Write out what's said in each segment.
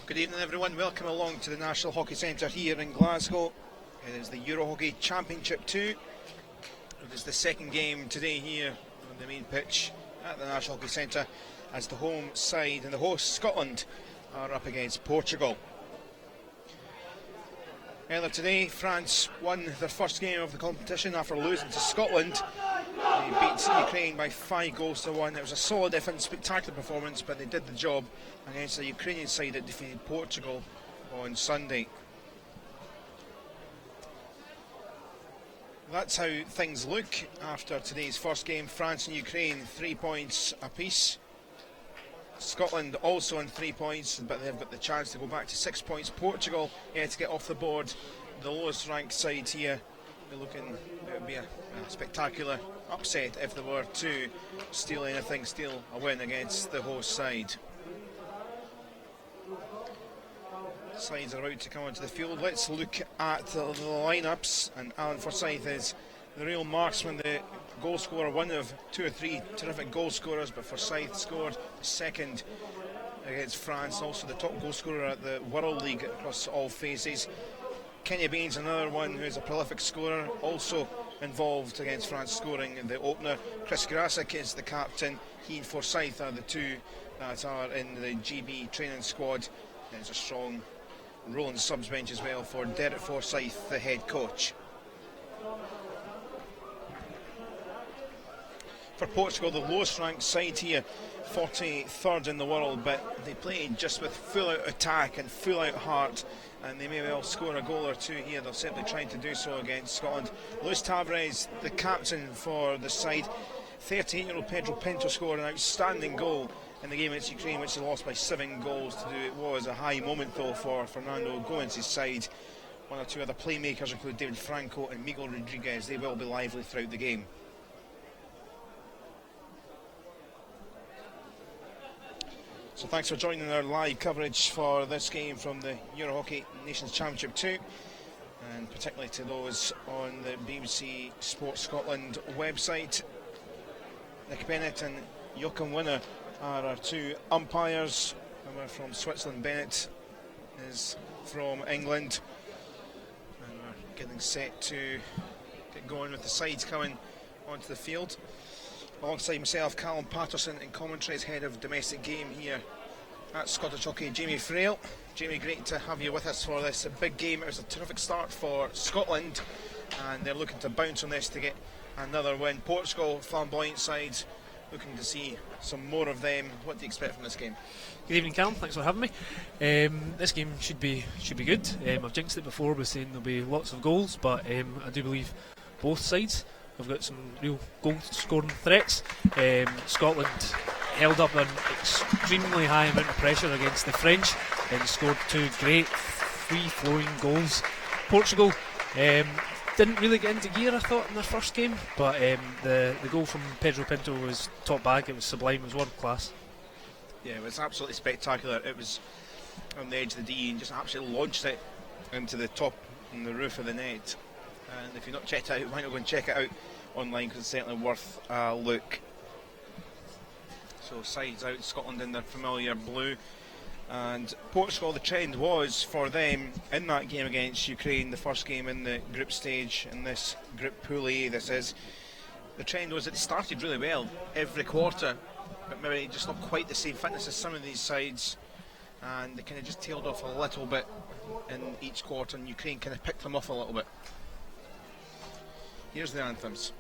Good evening everyone, welcome along to the National Hockey Centre here in Glasgow. It is the EuroHockey Championship 2. It is the second game today here on the main pitch at the National Hockey Centre as the home side and the host Scotland are up against Portugal. Earlier today, France won their first game of the competition after losing to Scotland. They beat Ukraine by 5-1. It was a solid effort and spectacular performance, but they did the job against the Ukrainian side that defeated Portugal on Sunday. That's how things look after today's first game. France and Ukraine 3 points apiece. Scotland also on 3 points, but they've got the chance to go back to 6 points. Portugal to get off the board, the lowest ranked side here. It would be a spectacular upset if they were to steal a win against the host side. Sides are about to come onto the field. Let's look at the lineups, and Alan Forsyth is the real marksman, the goal scorer, one of 2 or 3 terrific goal scorers, but Forsyth scored the second against France, also the top goal scorer at the World League across all phases. Kenny Baines, another one who is a prolific scorer, also involved against France, scoring in the opener. Chris Grasic is the captain. He and Forsyth are the two that are in the GB training squad. There's a strong rolling subs bench as well for Derek Forsyth, the head coach. For Portugal, the lowest ranked side here, 43rd in the world, but they played just with full out attack and full out heart, and they may well score a goal or two here. They're certainly trying to do so against Scotland. Luis Tavares, the captain for the side. 38-year-old Pedro Pinto scored an outstanding goal in the game against Ukraine, which they lost by 7-2. It was a high moment though for Fernando Gomes' side. One or two other playmakers, including David Franco and Miguel Rodriguez, they will be lively throughout the game. So thanks for joining our live coverage for this game from the EuroHockey Nations Championship 2, and particularly to those on the BBC Sports Scotland website. Nick Bennett and Joachim Winner are our two umpires. We're from Switzerland, Bennett is from England, and we're getting set to get going with the sides coming onto the field. Alongside myself, Callum Patterson in commentary as head of domestic game here at Scottish Hockey, Jamie Frail. Jamie, great to have you with us for this big game. It was a terrific start for Scotland, and they're looking to bounce on this to get another win. Portugal, flamboyant side, looking to see some more of them. What do you expect from this game? Good evening, Callum. Thanks for having me. This game should be good. I've jinxed it before by saying there'll be lots of goals, but I do believe both sides have got some real goal-scoring threats. Scotland held up an extremely high amount of pressure against the French and scored 2 great free-flowing goals. Portugal didn't really get into gear, I thought, in their first game, but the goal from Pedro Pinto was top bag. It was sublime. It was world class. Yeah, it was absolutely spectacular. It was on the edge of the D and just absolutely launched it into the top and the roof of the net. And if you've not checked it out, why not go and check it out online, because it's certainly worth a look. So sides out, Scotland in their familiar blue, and Portugal, the trend was for them in that game against Ukraine, the first game in the group stage in this group pool A, this is, the trend was that it started really well every quarter, but maybe just not quite the same fitness as some of these sides, and they kind of just tailed off a little bit in each quarter, and Ukraine kind of picked them off a little bit. Here's the anthems.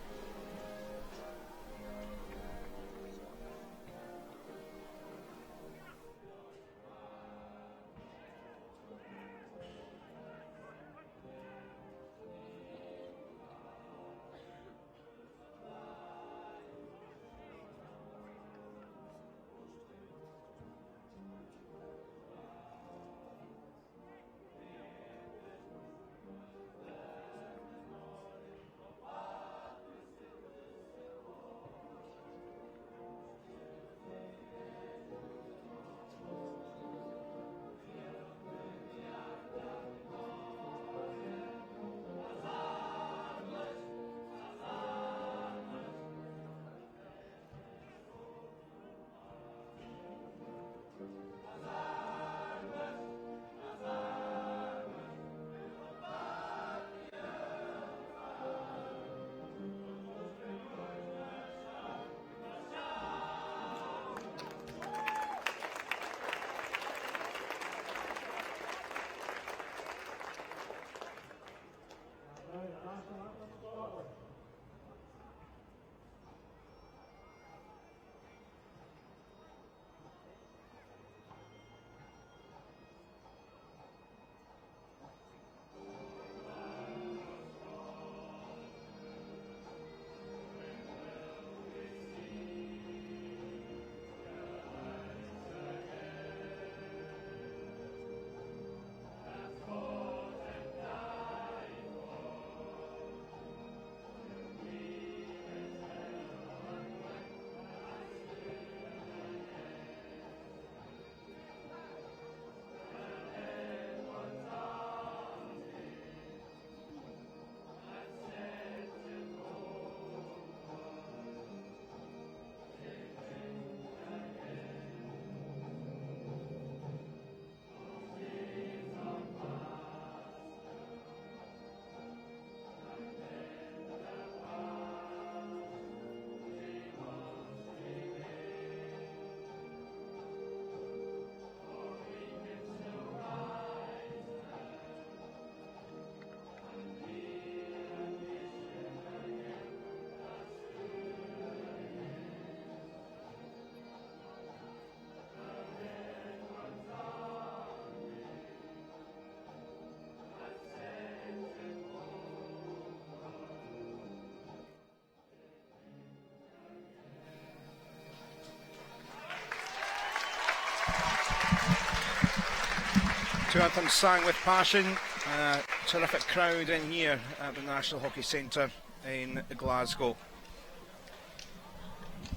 Two anthems sang with passion, and a terrific crowd in here at the National Hockey Centre in Glasgow.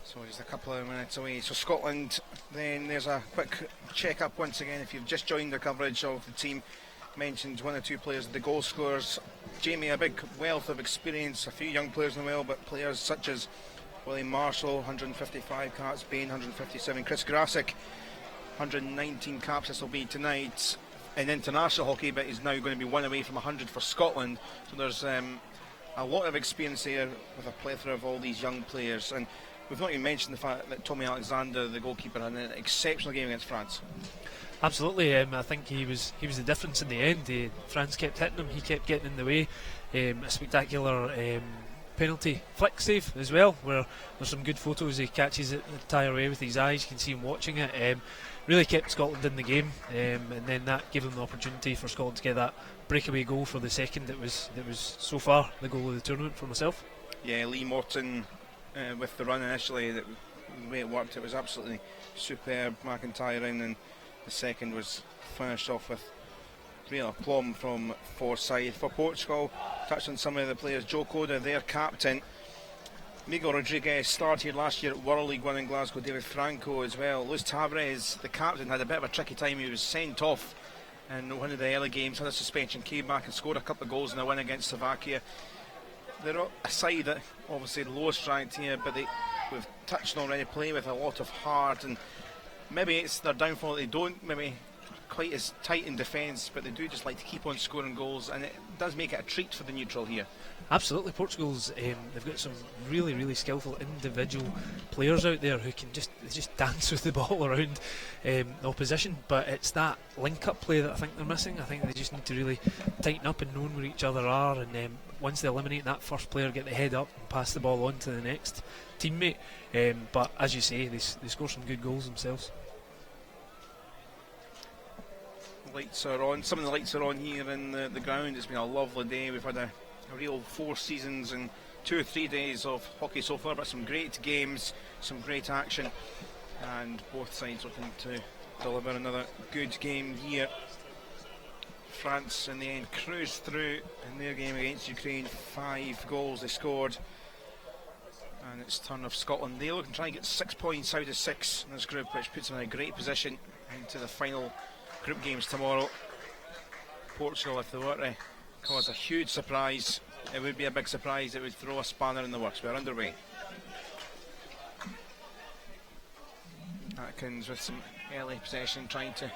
So just a couple of minutes away. So Scotland, then there's a quick check-up once again. If you've just joined the coverage of the team, mentioned one or two players, the goal scorers. Jamie, a big wealth of experience, a few young players as well, but players such as William Marshall, 155 caps, Bain, 157, Chris Grasick, 119 caps, this will be tonight in international hockey, but he's now going to be one away from 100 for Scotland. So there's a lot of experience here with a plethora of all these young players. And we've not even mentioned the fact that Tommy Alexander, the goalkeeper, had an exceptional game against France. Absolutely, I think he was the difference in the end. France kept hitting him, he kept getting in the way. A spectacular penalty flick save as well, where there's some good photos. He catches it the entire way with his eyes, you can see him watching it. Really kept Scotland in the game, and then that gave them the opportunity for Scotland to get that breakaway goal for the second. That was so far the goal of the tournament for myself. Yeah, Lee Morton with the run initially, the way it worked, it was absolutely superb. McIntyre in, and the second was finished off with real aplomb from Forsyth. For Portugal, touched on some of the players. Joe Coda, their captain. Miguel Rodriguez started last year at World League One in Glasgow. David Franco as well. Luis Tavares, the captain, had a bit of a tricky time. He was sent off in one of the early games, had a suspension, came back and scored a couple of goals in a win against Slovakia. They're a side that obviously the lowest ranked here, but we've touched on already, play with a lot of heart, and maybe it's their downfall that they don't maybe quite as tight in defence, but they do just like to keep on scoring goals, and it does make it a treat for the neutral here. Absolutely, Portugal's they've got some really skillful individual players out there who can just dance with the ball around the opposition, but it's that link-up play that I think they're missing. I think they just need to really tighten up and know where each other are, and once they eliminate that first player, get the head up and pass the ball on to the next teammate. But as you say, they score some good goals themselves. Lights are on. Some of the lights are on here in the ground. It's been a lovely day. We've had a real 4 seasons and 2 or 3 days of hockey so far, but some great games, some great action, and both sides looking to deliver another good game here. France in the end cruised through in their game against Ukraine. 5 goals they scored, and it's turn of Scotland. They're looking to try and get 6 points out of 6 in this group, which puts them in a great position into the final group games tomorrow. Portugal, if they were to cause a huge surprise, it would be a big surprise. It would throw a spanner in the works. We're underway. Atkins with some early possession, trying to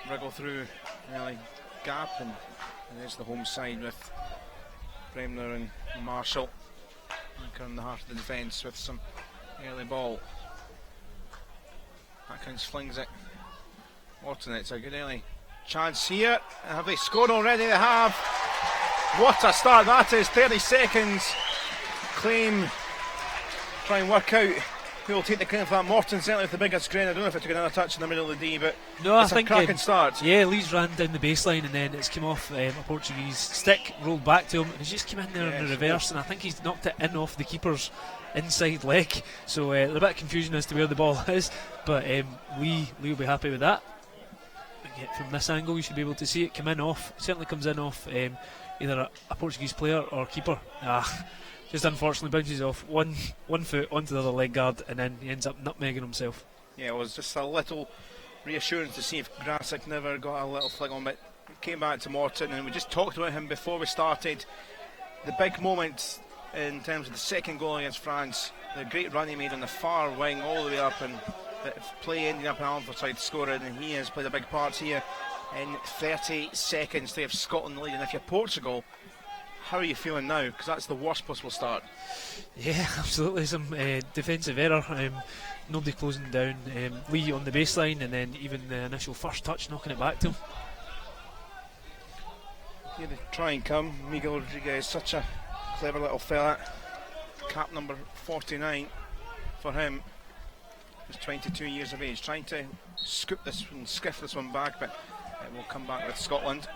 wriggle through an early gap, and there's the home side with Bremner and Marshall anchor in the heart of the defence with some early ball. Atkins flings it. Morton, it's a good early chance here. Have they scored already? They have. What a start that is. 30 seconds. Claim, try and work out who will take the claim for that. Morton certainly with the biggest grin. I don't know if it took another touch in the middle of the D, but no, it's a cracking start. Yeah, Lees ran down the baseline, and then it's come off a Portuguese stick, rolled back to him, and he's just come in there in the reverse, and I think he's knocked it in off the keeper's inside leg. So a bit of confusion as to where the ball is, but Lee will be happy with that. From this angle you should be able to see it come in off, certainly comes in off either a Portuguese player or keeper. Just unfortunately bounces off one foot onto the other leg guard, and then he ends up nutmegging himself. Yeah, it was just a little reassurance to see if Grasick never got a little flick on, but came back to Morton, and we just talked about him before we started. The big moment in terms of the second goal against France, the great run he made on the far wing all the way up, and the play ending up in Alfred to score it, and he has played a big part here in 30 seconds to have Scotland lead. And if you're Portugal, how are you feeling now? Because that's the worst possible start. Yeah, absolutely. Some defensive error. Nobody closing down. Lee on the baseline, and then even the initial first touch knocking it back to him. Here they try and come. Miguel Rodriguez, such a clever little fella. Cap number 49 for him. He's 22 years of age, trying to scoop this and skiff this one back, but it will come back with Scotland.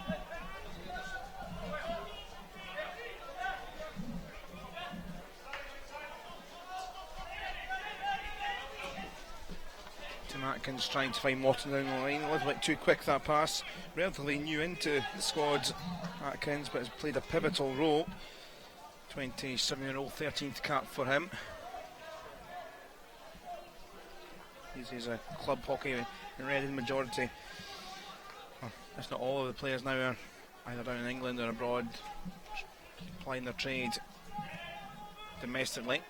Tim Atkins trying to find Morton down the line. A little bit too quick, that pass. Relatively new into the squad, Atkins, but has played a pivotal role. 27-year-old, 13th cap for him. He's a club hockey in Reading majority. If not all of the players now are either down in England or abroad, applying their trade domestically.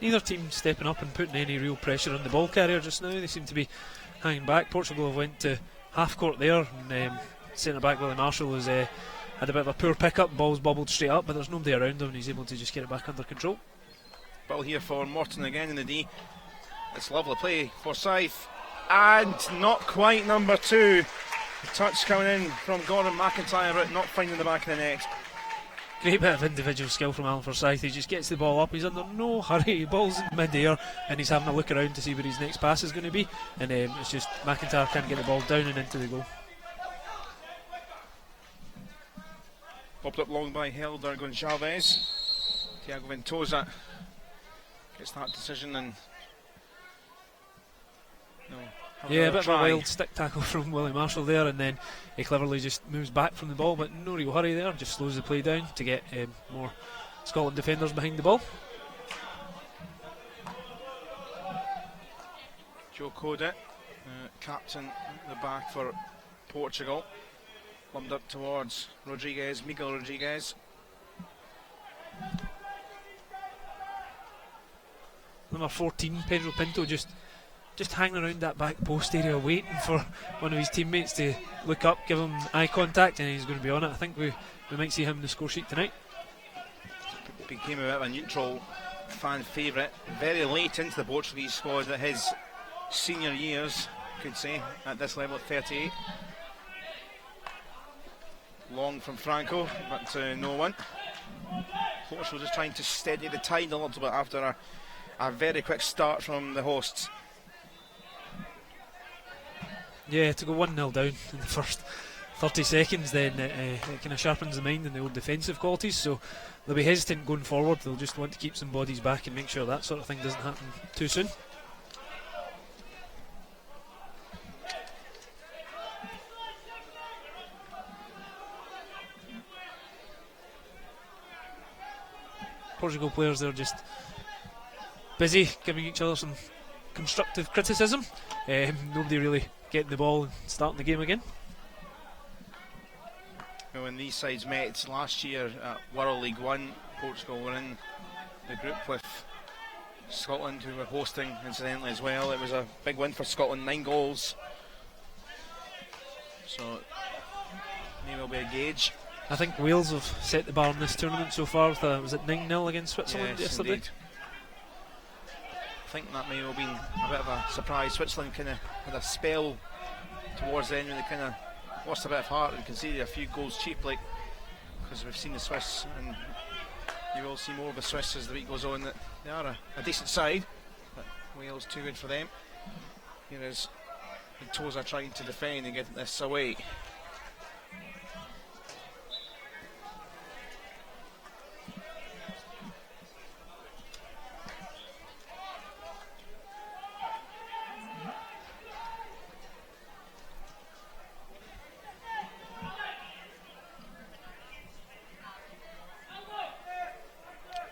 Neither team stepping up and putting any real pressure on the ball carrier just now. They seem to be hanging back. Portugal have went to half court there, and centre back Willie Marshall has had a bit of a poor pickup. Ball's bobbled straight up, but there's nobody around him, and he's able to just get it back under control. Ball here for Morton again in the D. It's lovely play for Scythe, and not quite number 2. The touch coming in from Gordon McIntyre, but not finding the back of the net. Great bit of individual skill from Alan Forsyth. He just gets the ball up, he's under no hurry, ball's in mid-air, and he's having a look around to see where his next pass is going to be, and it's just McIntyre can't get the ball down and into the goal. Popped up long by Helder Gonçalves. Thiago Ventosa gets that decision, and yeah, a bit of a wild stick tackle from Willie Marshall there, and then he cleverly just moves back from the ball, but no real hurry there, just slows the play down to get more Scotland defenders behind the ball. Joe Coda, captain at the back for Portugal, lumped up towards Miguel Rodriguez. Number 14, Pedro Pinto, just hanging around that back post area waiting for one of his teammates to look up, give him eye contact, and he's going to be on it. I think we might see him in the score sheet tonight. Became a bit of a neutral fan favourite very late into the Portuguese squad at his senior years, could say, at this level at 38. Long from Franco, but no one. Portugal just trying to steady the tide a little bit after a very quick start from the hosts. Yeah, to go 1-0 down in the first 30 seconds, then it kind of sharpens the mind in the old defensive qualities, so they'll be hesitant going forward. They'll just want to keep some bodies back and make sure that sort of thing doesn't happen too soon. Portugal players, they're just busy giving each other some constructive criticism. Nobody really getting the ball and starting the game again. When these sides met last year at World League One, Portugal were in the group with Scotland, who were hosting incidentally as well. It was a big win for Scotland, 9 goals. So maybe it'll be a gauge. I think Wales have set the bar in this tournament so far with was it 9-0 against Switzerland yesterday? Indeed. I think that may have been a bit of a surprise. Switzerland kind of had a spell towards the end when they kind of lost a bit of heart and conceded a few goals cheaply, because we've seen the Swiss, and you will see more of the Swiss as the week goes on, that they are a decent side, but Wales too good for them. Here is Toza trying to defend and get this away.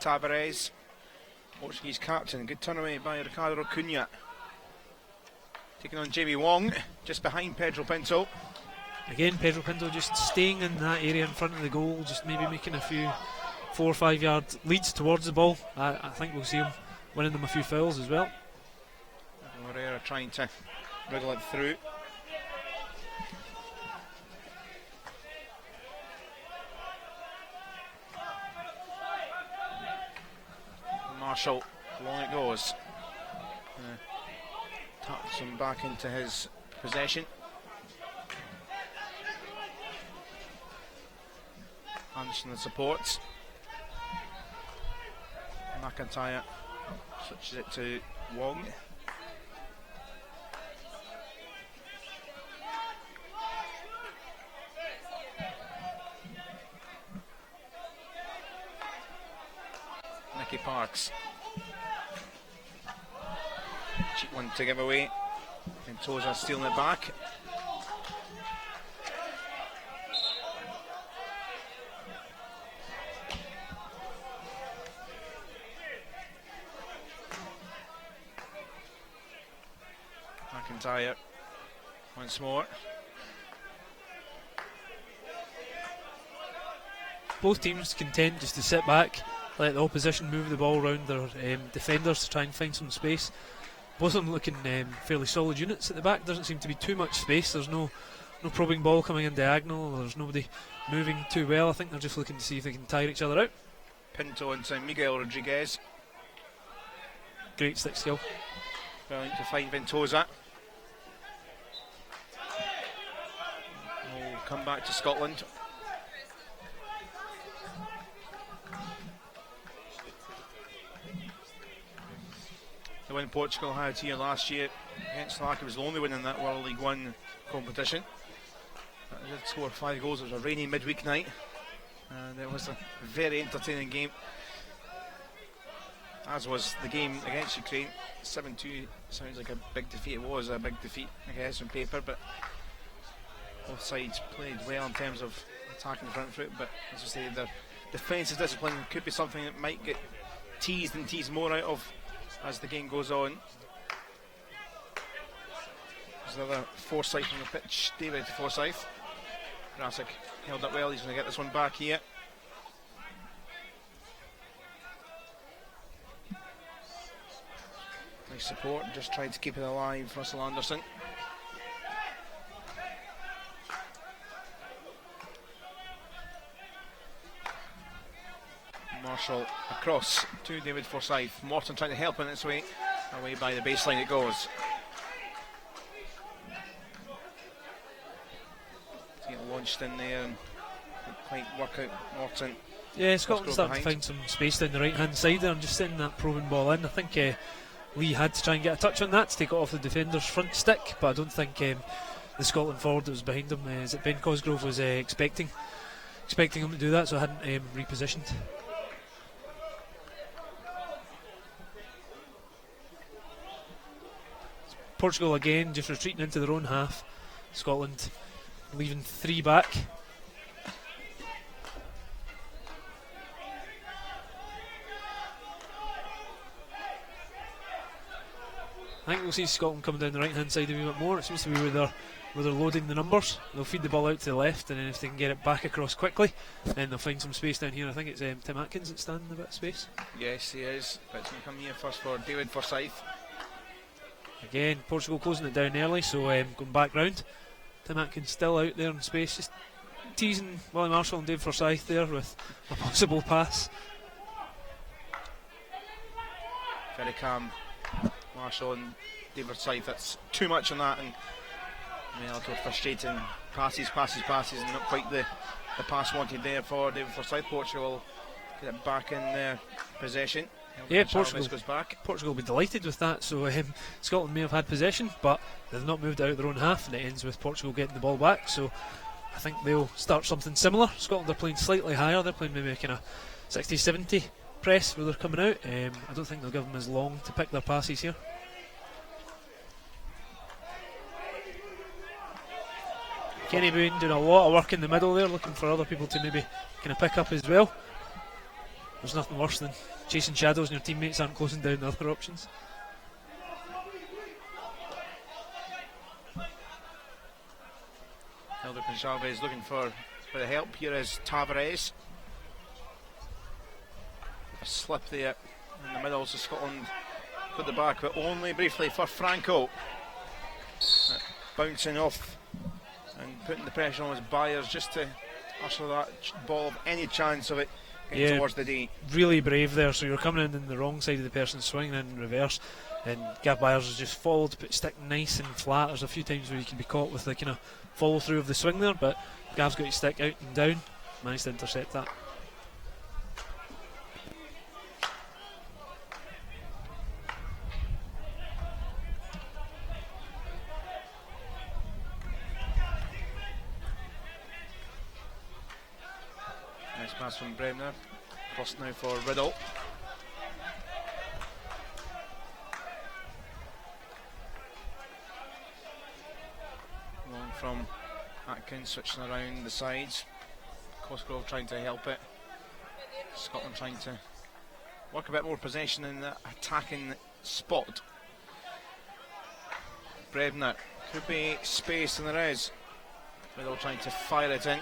Tavares, Portuguese captain, good turn away by Ricardo Cunha. Taking on Jamie Wong, just behind Pedro Pinto. Again, Pedro Pinto just staying in that area in front of the goal, just maybe making a few 4 or 5 yard leads towards the ball. I think we'll see him winning them a few fouls as well. Moreira trying to wriggle it through. Marshall, long it goes. Tucks him back into his possession. Anderson the supports. McIntyre switches it to Wong. Nicky Parks Cheap one to give away. Ventosa stealing it back. McIntyre once more. Both teams content just to sit back, let the opposition move the ball around their defenders to try and find some space. Both of them looking fairly solid units at the back. Doesn't seem to be too much space. There's no probing ball coming in diagonal. There's nobody moving too well. I think they're just looking to see if they can tire each other out. Pinto into Miguel Rodriguez. Great stick skill. Brilliant to find Ventosa. We'll come back to Scotland. The win Portugal had here last year against Slovakia was the only win in that World League One competition. They did score 5 goals. It was a rainy midweek night, and it was a very entertaining game, as was the game against Ukraine. 7-2 sounds like a big defeat. It was a big defeat, I guess, on paper, but both sides played well in terms of attacking the front foot. But as I say, the defensive discipline could be something that might get teased and teased more out of as the game goes on. There's another Forsyth on the pitch, David Forsyth. Krasic held up well, he's going to get this one back here. Nice support, just trying to keep it alive, Russell Anderson. Marshall across to David Forsyth. Morton trying to help in its way. Away by the baseline it goes. To get launched in there and quite work out Morton. Yeah, Scotland starting to find some space down the right hand side there and just sending that probing ball in. I think Lee had to try and get a touch on that to take it off the defender's front stick, but I don't think the Scotland forward that was behind him, is it Ben Cosgrove, was expecting him to do that, so I hadn't repositioned. Portugal again just retreating into their own half. Scotland leaving 3 back. I think we'll see Scotland coming down the right hand side a wee bit more. It seems to be where they're loading the numbers. They'll feed the ball out to the left, and then if they can get it back across quickly, then they'll find some space down here. I think it's Tim Atkins that's standing a bit of space. Yes, he is. But it's going to come here first for David Forsyth. Again, Portugal closing it down early, so going back round. Tim Atkins still out there in space, just teasing Willie Marshall and Dave Forsyth there with a possible pass. Very calm, Marshall and David Forsyth. That's too much on that, and a little frustrating passes, and not quite the pass wanted there for David Forsyth. Portugal get it back in their possession. Yeah, Portugal goes back. Portugal will be delighted with that. So Scotland may have had possession, but they've not moved out of their own half, and it ends with Portugal getting the ball back. So I think they'll start something similar. Scotland are playing slightly higher. They're playing maybe a kind of 60-70 press where they're coming out. I don't think they'll give them as long to pick their passes here. Kenny Boone doing a lot of work in the middle there, looking for other people to maybe kind of pick up as well. There's nothing worse than chasing shadows and your teammates aren't closing down the other options. Elder Chavez looking for the help. Here is Tavares. A slip there in the middle, so Scotland put the back, but only briefly for Franco. Bouncing off and putting the pressure on his Byers just to usher that ball of any chance of it towards the D. Really brave there, so you're coming in the wrong side of the person, swinging in reverse, and Gav Byers has just followed, but stick nice and flat. There's a few times where you can be caught with the kind of follow through of the swing there, but Gav's got his stick out and down, managed to intercept that. Nice pass from Bremner. Cross now for Riddle. from Atkins, switching around the sides. Cosgrove trying to help it. Scotland trying to work a bit more possession in the attacking spot. Brebner, could be space, and there is. Riddle trying to fire it in.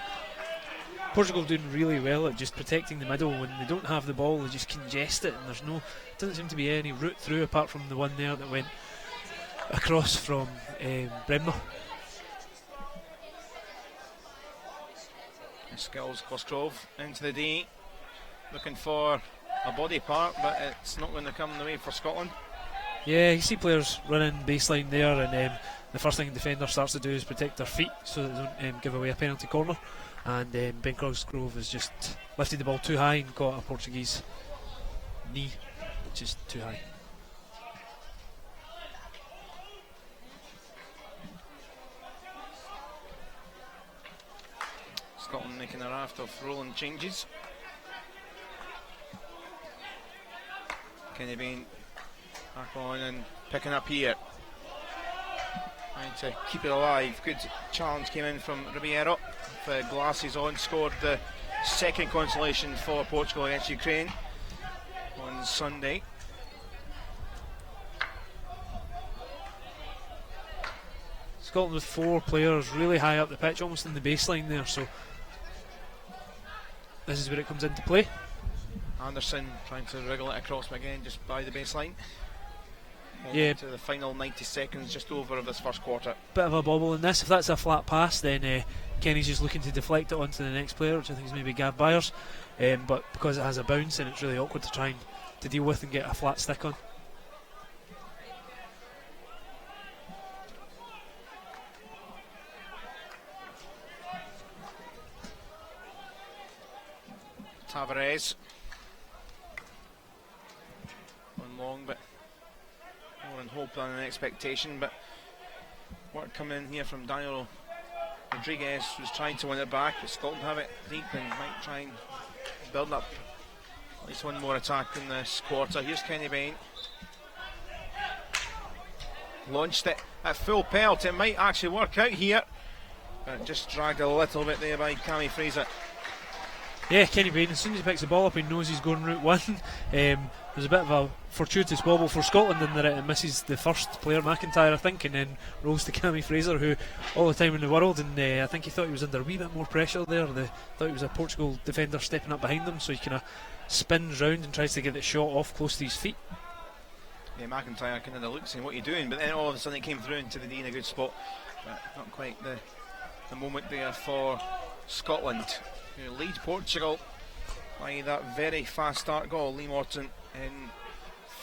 Portugal doing really well at just protecting the middle. When they don't have the ball, they just congest it, and doesn't seem to be any route through apart from the one there that went across from Brebner. Skills Cosgrove into the D, looking for a body part, but it's not going to come the way for Scotland. Yeah, you see players running baseline there, and the first thing the defender starts to do is protect their feet so they don't give away a penalty corner. And Ben Cosgrove has just lifted the ball too high and caught a Portuguese knee, which is too high. Scotland making a raft of rolling changes. Kenny Bain back on and picking up here. Trying to keep it alive. Good challenge came in from Ribeiro. With glasses on, scored the second consolation for Portugal against Ukraine on Sunday. Scotland with 4 players really high up the pitch, almost in the baseline there, so this is where it comes into play. Anderson trying to wriggle it across again just by the baseline. Yeah. To the final 90 seconds just over of this first quarter. Bit of a bobble in this. If that's a flat pass, then Kenny's just looking to deflect it onto the next player, which I think is maybe Gav Byers. But because it has a bounce, and it's really awkward to try and to deal with and get a flat stick on. Tavares on long, but more in hope than in expectation. But work coming in here from Daniel Rodriguez, who's trying to win it back, but Scotland have it deep and might try and build up at least one more attack in this quarter. Here's Kenny Bain. Launched it at full pelt. It might actually work out here, but just dragged a little bit there by Cammy Fraser. Yeah, Kenny Bain, as soon as he picks the ball up, he knows he's going route one. There's a bit of a fortuitous wobble for Scotland in that it misses the first player, McIntyre, I think, and then rolls to Cammy Fraser, who all the time in the world, and I think he thought he was under a wee bit more pressure there. Thought it was a Portugal defender stepping up behind him, so he kind of spins round and tries to get the shot off close to his feet. Yeah, McIntyre kind of the look saying, what are you doing? But then all of a sudden it came through into the D in a good spot. But not quite the moment there for Scotland, who lead Portugal by that very fast start goal. Lee Morton in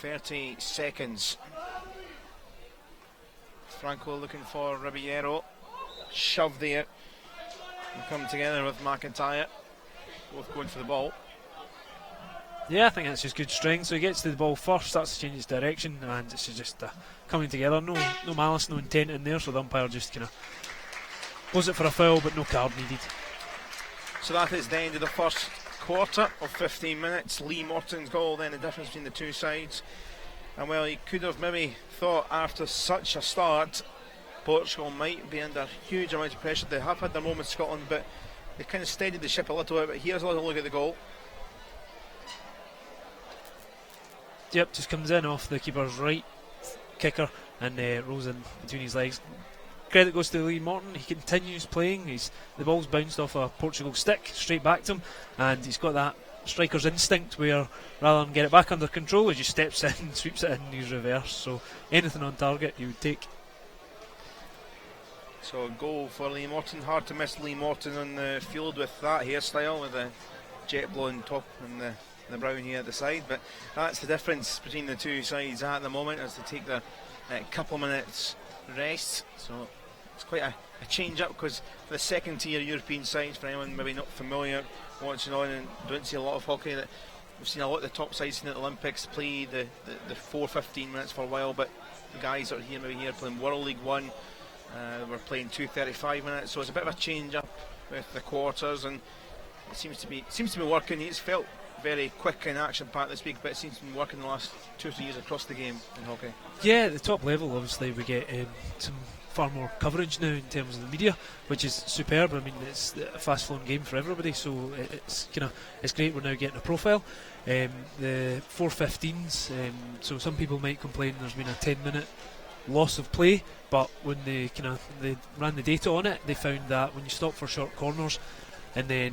30 seconds. Franco looking for Ribeiro. Shove there. And come together with McIntyre. Both going for the ball. Yeah, I think that's just good strength. So he gets to the ball first, starts to change its direction, and it's just coming together. No malice, no intent in there, so the umpire just kind of blows it for a foul, but no card needed. So that is the end of the first quarter of 15 minutes. Lee Morton's goal, then the difference between the two sides. And well, you could have maybe thought after such a start Portugal might be under huge amounts of pressure. They have had their moments, Scotland, but they kind of steadied the ship a little bit. But here's a little look at the goal. Yep, just comes in off the keeper's right kicker and rolls in between his legs. Credit goes to Lee Morton. He continues playing. The ball's bounced off a Portugal stick straight back to him, and he's got that striker's instinct where rather than get it back under control, he just steps in, sweeps it in, and he's reverse. So anything on target he would take. So a goal for Lee Morton. Hard to miss Lee Morton on the field with that hairstyle, with the jet blonde top and the brown here at the side. But that's the difference between the two sides at the moment, as they take their couple minutes rest. So it's quite a change up, because for the second tier European sides, for anyone maybe not familiar watching on and don't see a lot of hockey, that we've seen a lot of the top sides in the Olympics play the 4-15 minutes for a while, but the guys that are here maybe here playing World League One, we're playing 2:35 minutes, so it's a bit of a change up with the quarters, and it seems to be working. It's felt very quick and action packed this week, but it seems to be working the last 2 or 3 years across the game in hockey. Yeah, at the top level obviously we get some far more coverage now in terms of the media, which is superb. I mean, it's a fast-flowing game for everybody, so it's great. We're now getting a profile. The 4:15s. So some people might complain there's been a 10-minute loss of play, but when they ran the data on it, they found that when you stop for short corners, and then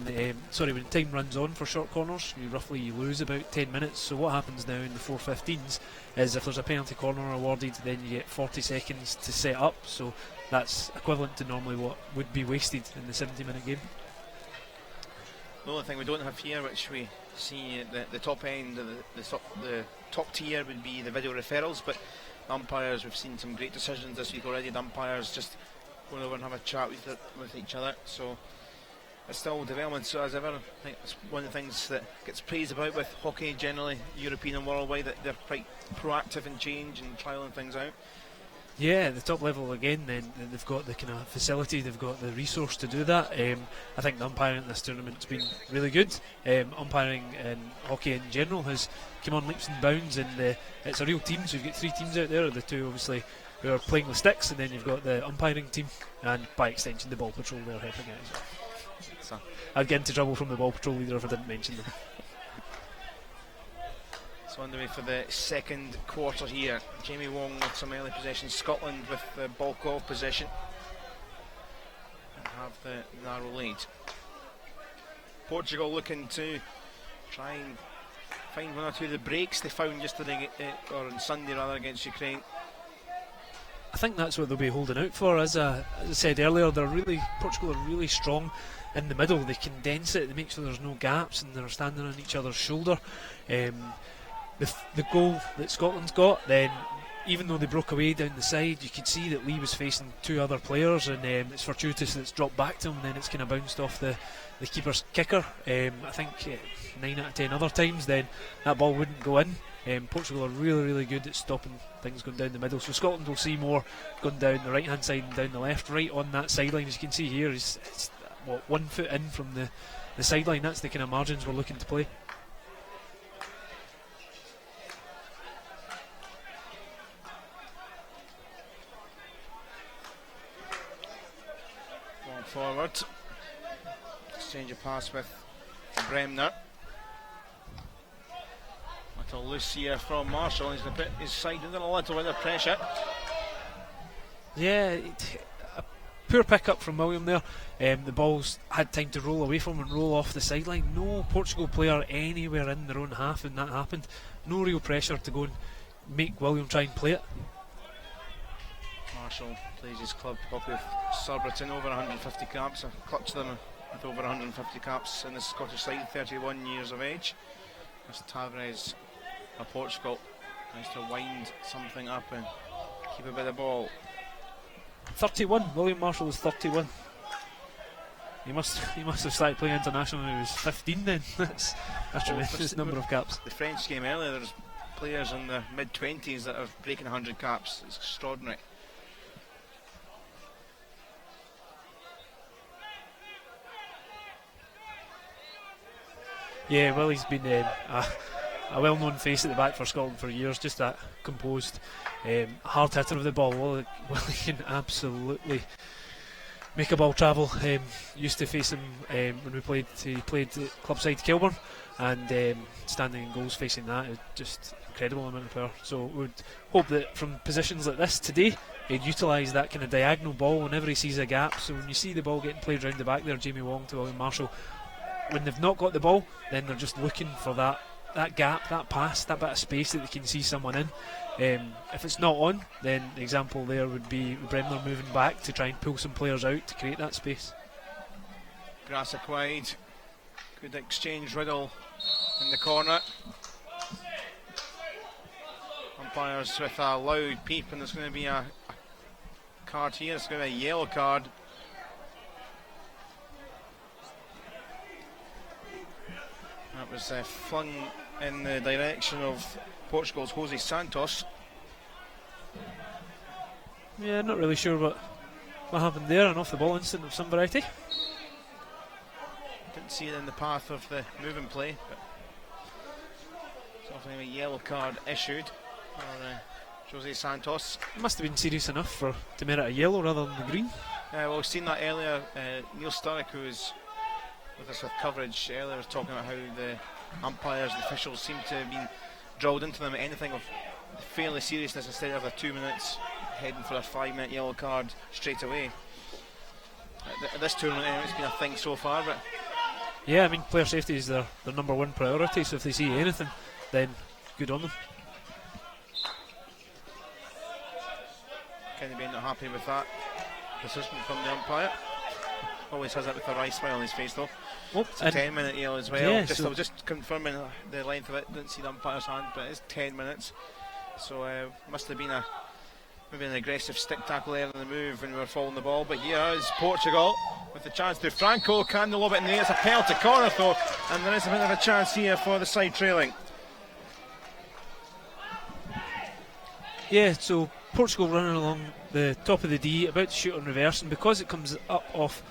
when time runs on for short corners, you lose about 10 minutes. So what happens now in the 4:15s is if there's a penalty corner awarded, then you get 40 seconds to set up. So that's equivalent to normally what would be wasted in the 70-minute game. The only thing we don't have here, which we see at the top end of the top tier, would be the video referrals, but umpires, we've seen some great decisions this week already. The umpires just going over and have a chat with each other, so it's still development. So as ever, I think it's one of the things that gets praised about with hockey generally, European and worldwide, that they're quite proactive in change and trialling things out. Yeah, at the top level again, then they've got the kind of facility, they've got the resource to do that. I think the umpiring in this tournament's been really good. Umpiring in hockey in general has come on leaps and bounds, and it's a real team. So you've got 3 teams out there, the 2 obviously who are playing with sticks, and then you've got the umpiring team, and by extension the ball patrol there helping out as well. So I'd get into trouble from the ball patrol leader if I didn't mention them. So underway for the second quarter here. Jamie Wong with some early possession. Scotland with the bulk of possession and have the narrow lead. Portugal looking to try and find one or two of the breaks they found yesterday, or on Sunday rather, against Ukraine. I think that's what they'll be holding out for. As I said earlier, Portugal are really strong in the middle. They condense it, they make sure there's no gaps, and they're standing on each other's shoulder. The goal that Scotland's got, then even though they broke away down the side, you could see that Lee was facing 2 other players, and it's fortuitous that it's dropped back to him, and then it's kind of bounced off the keeper's kicker. I think 9 out of 10 other times then that ball wouldn't go in. Portugal are really, really good at stopping things going down the middle, so Scotland will see more going down the right hand side and down the left. Right on that sideline, as you can see here, it's 1 foot in from the sideline. That's the kind of margins we're looking to play. Forward, exchange a pass with Bremner. Little loose here from Marshall. He's going to put his side under a little bit of pressure. Yeah, a poor pick up from William there. The ball's had time to roll away from him and roll off the sideline. No Portugal player anywhere in their own half when that happened. No real pressure to go and make William try and play it. Marshall plays his club hockey with Surbiton, over 150 caps. A clutch of them with over 150 caps in the Scottish side, 31 years of age. That's Tavares of Portugal. Nice to wind something up and keep a bit of ball. 31. William Marshall is 31. He must have started playing international when he was 15 then. That's a tremendous number of caps. The French game earlier, there's players in their mid-20s that are breaking 100 caps. It's extraordinary. Yeah, Willie's been a well-known face at the back for Scotland for years, just that composed, hard hitter of the ball. Willie can absolutely make a ball travel. Used to face him when he played club side Kilburn, and standing in goals facing that is just incredible amount of power. So we would hope that from positions like this today, he'd utilise that kind of diagonal ball whenever he sees a gap. So when you see the ball getting played round the back there, Jamie Wong to William Marshall, when they've not got the ball, then they're just looking for that gap, that pass, that bit of space that they can see someone in. If it's not on, then the example there would be Bremner moving back to try and pull some players out to create that space. Grassock wide, good exchange. Riddle in the corner. Umpires with a loud peep, and there's going to be a card here. It's going to be a yellow card. That was flung in the direction of Portugal's Jose Santos. Yeah, not really sure what happened there. An off the ball incident of some variety. Didn't see it in the path of the moving play, but something a yellow card issued for Jose Santos. It must have been serious enough to merit a yellow rather than the green. Well, we've seen that earlier. Neil Sturrock, who was with us with coverage earlier, was talking about how the umpires, the officials, seem to have been drilled into them anything of fairly seriousness instead of the 2 minutes heading for a 5-minute yellow card straight away. At this tournament, anyway, it's been a thing so far, but yeah, I mean, player safety is their number one priority, so if they see anything, then good on them. Kenny Bain not happy with that decision from the umpire. Always has that with a wry smile on his face though. Oh, it's a 10-minute yellow as well. Yeah, I was just confirming the length of it. Didn't see the umpire's hand, but it's 10 minutes. So must have been maybe an aggressive stick tackle there in the move when we were following the ball. But here is Portugal with the chance to Franco. Can they lob it in there? It's a penalty corner though, and there is a bit of a chance here for the side trailing. Yeah, so Portugal running along the top of the D, about to shoot on reverse, and because it comes up off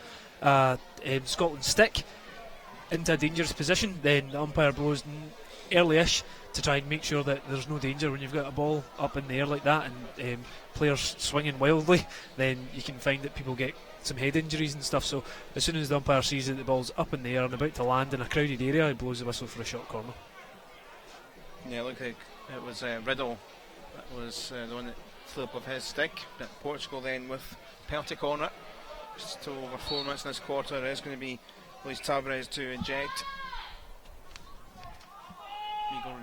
Scotland's stick into a dangerous position, then the umpire blows early-ish to try and make sure that there's no danger. When you've got a ball up in the air like that and players swinging wildly, then you can find that people get some head injuries and stuff. So as soon as the umpire sees that the ball's up in the air and about to land in a crowded area, he blows the whistle for a shot corner. Yeah, it looked like it was Riddle that was the one that flew up with his stick. But Portugal then with penalty corner. Just over 4 minutes in this quarter. There's going to be Luis Tavares to inject. Miguel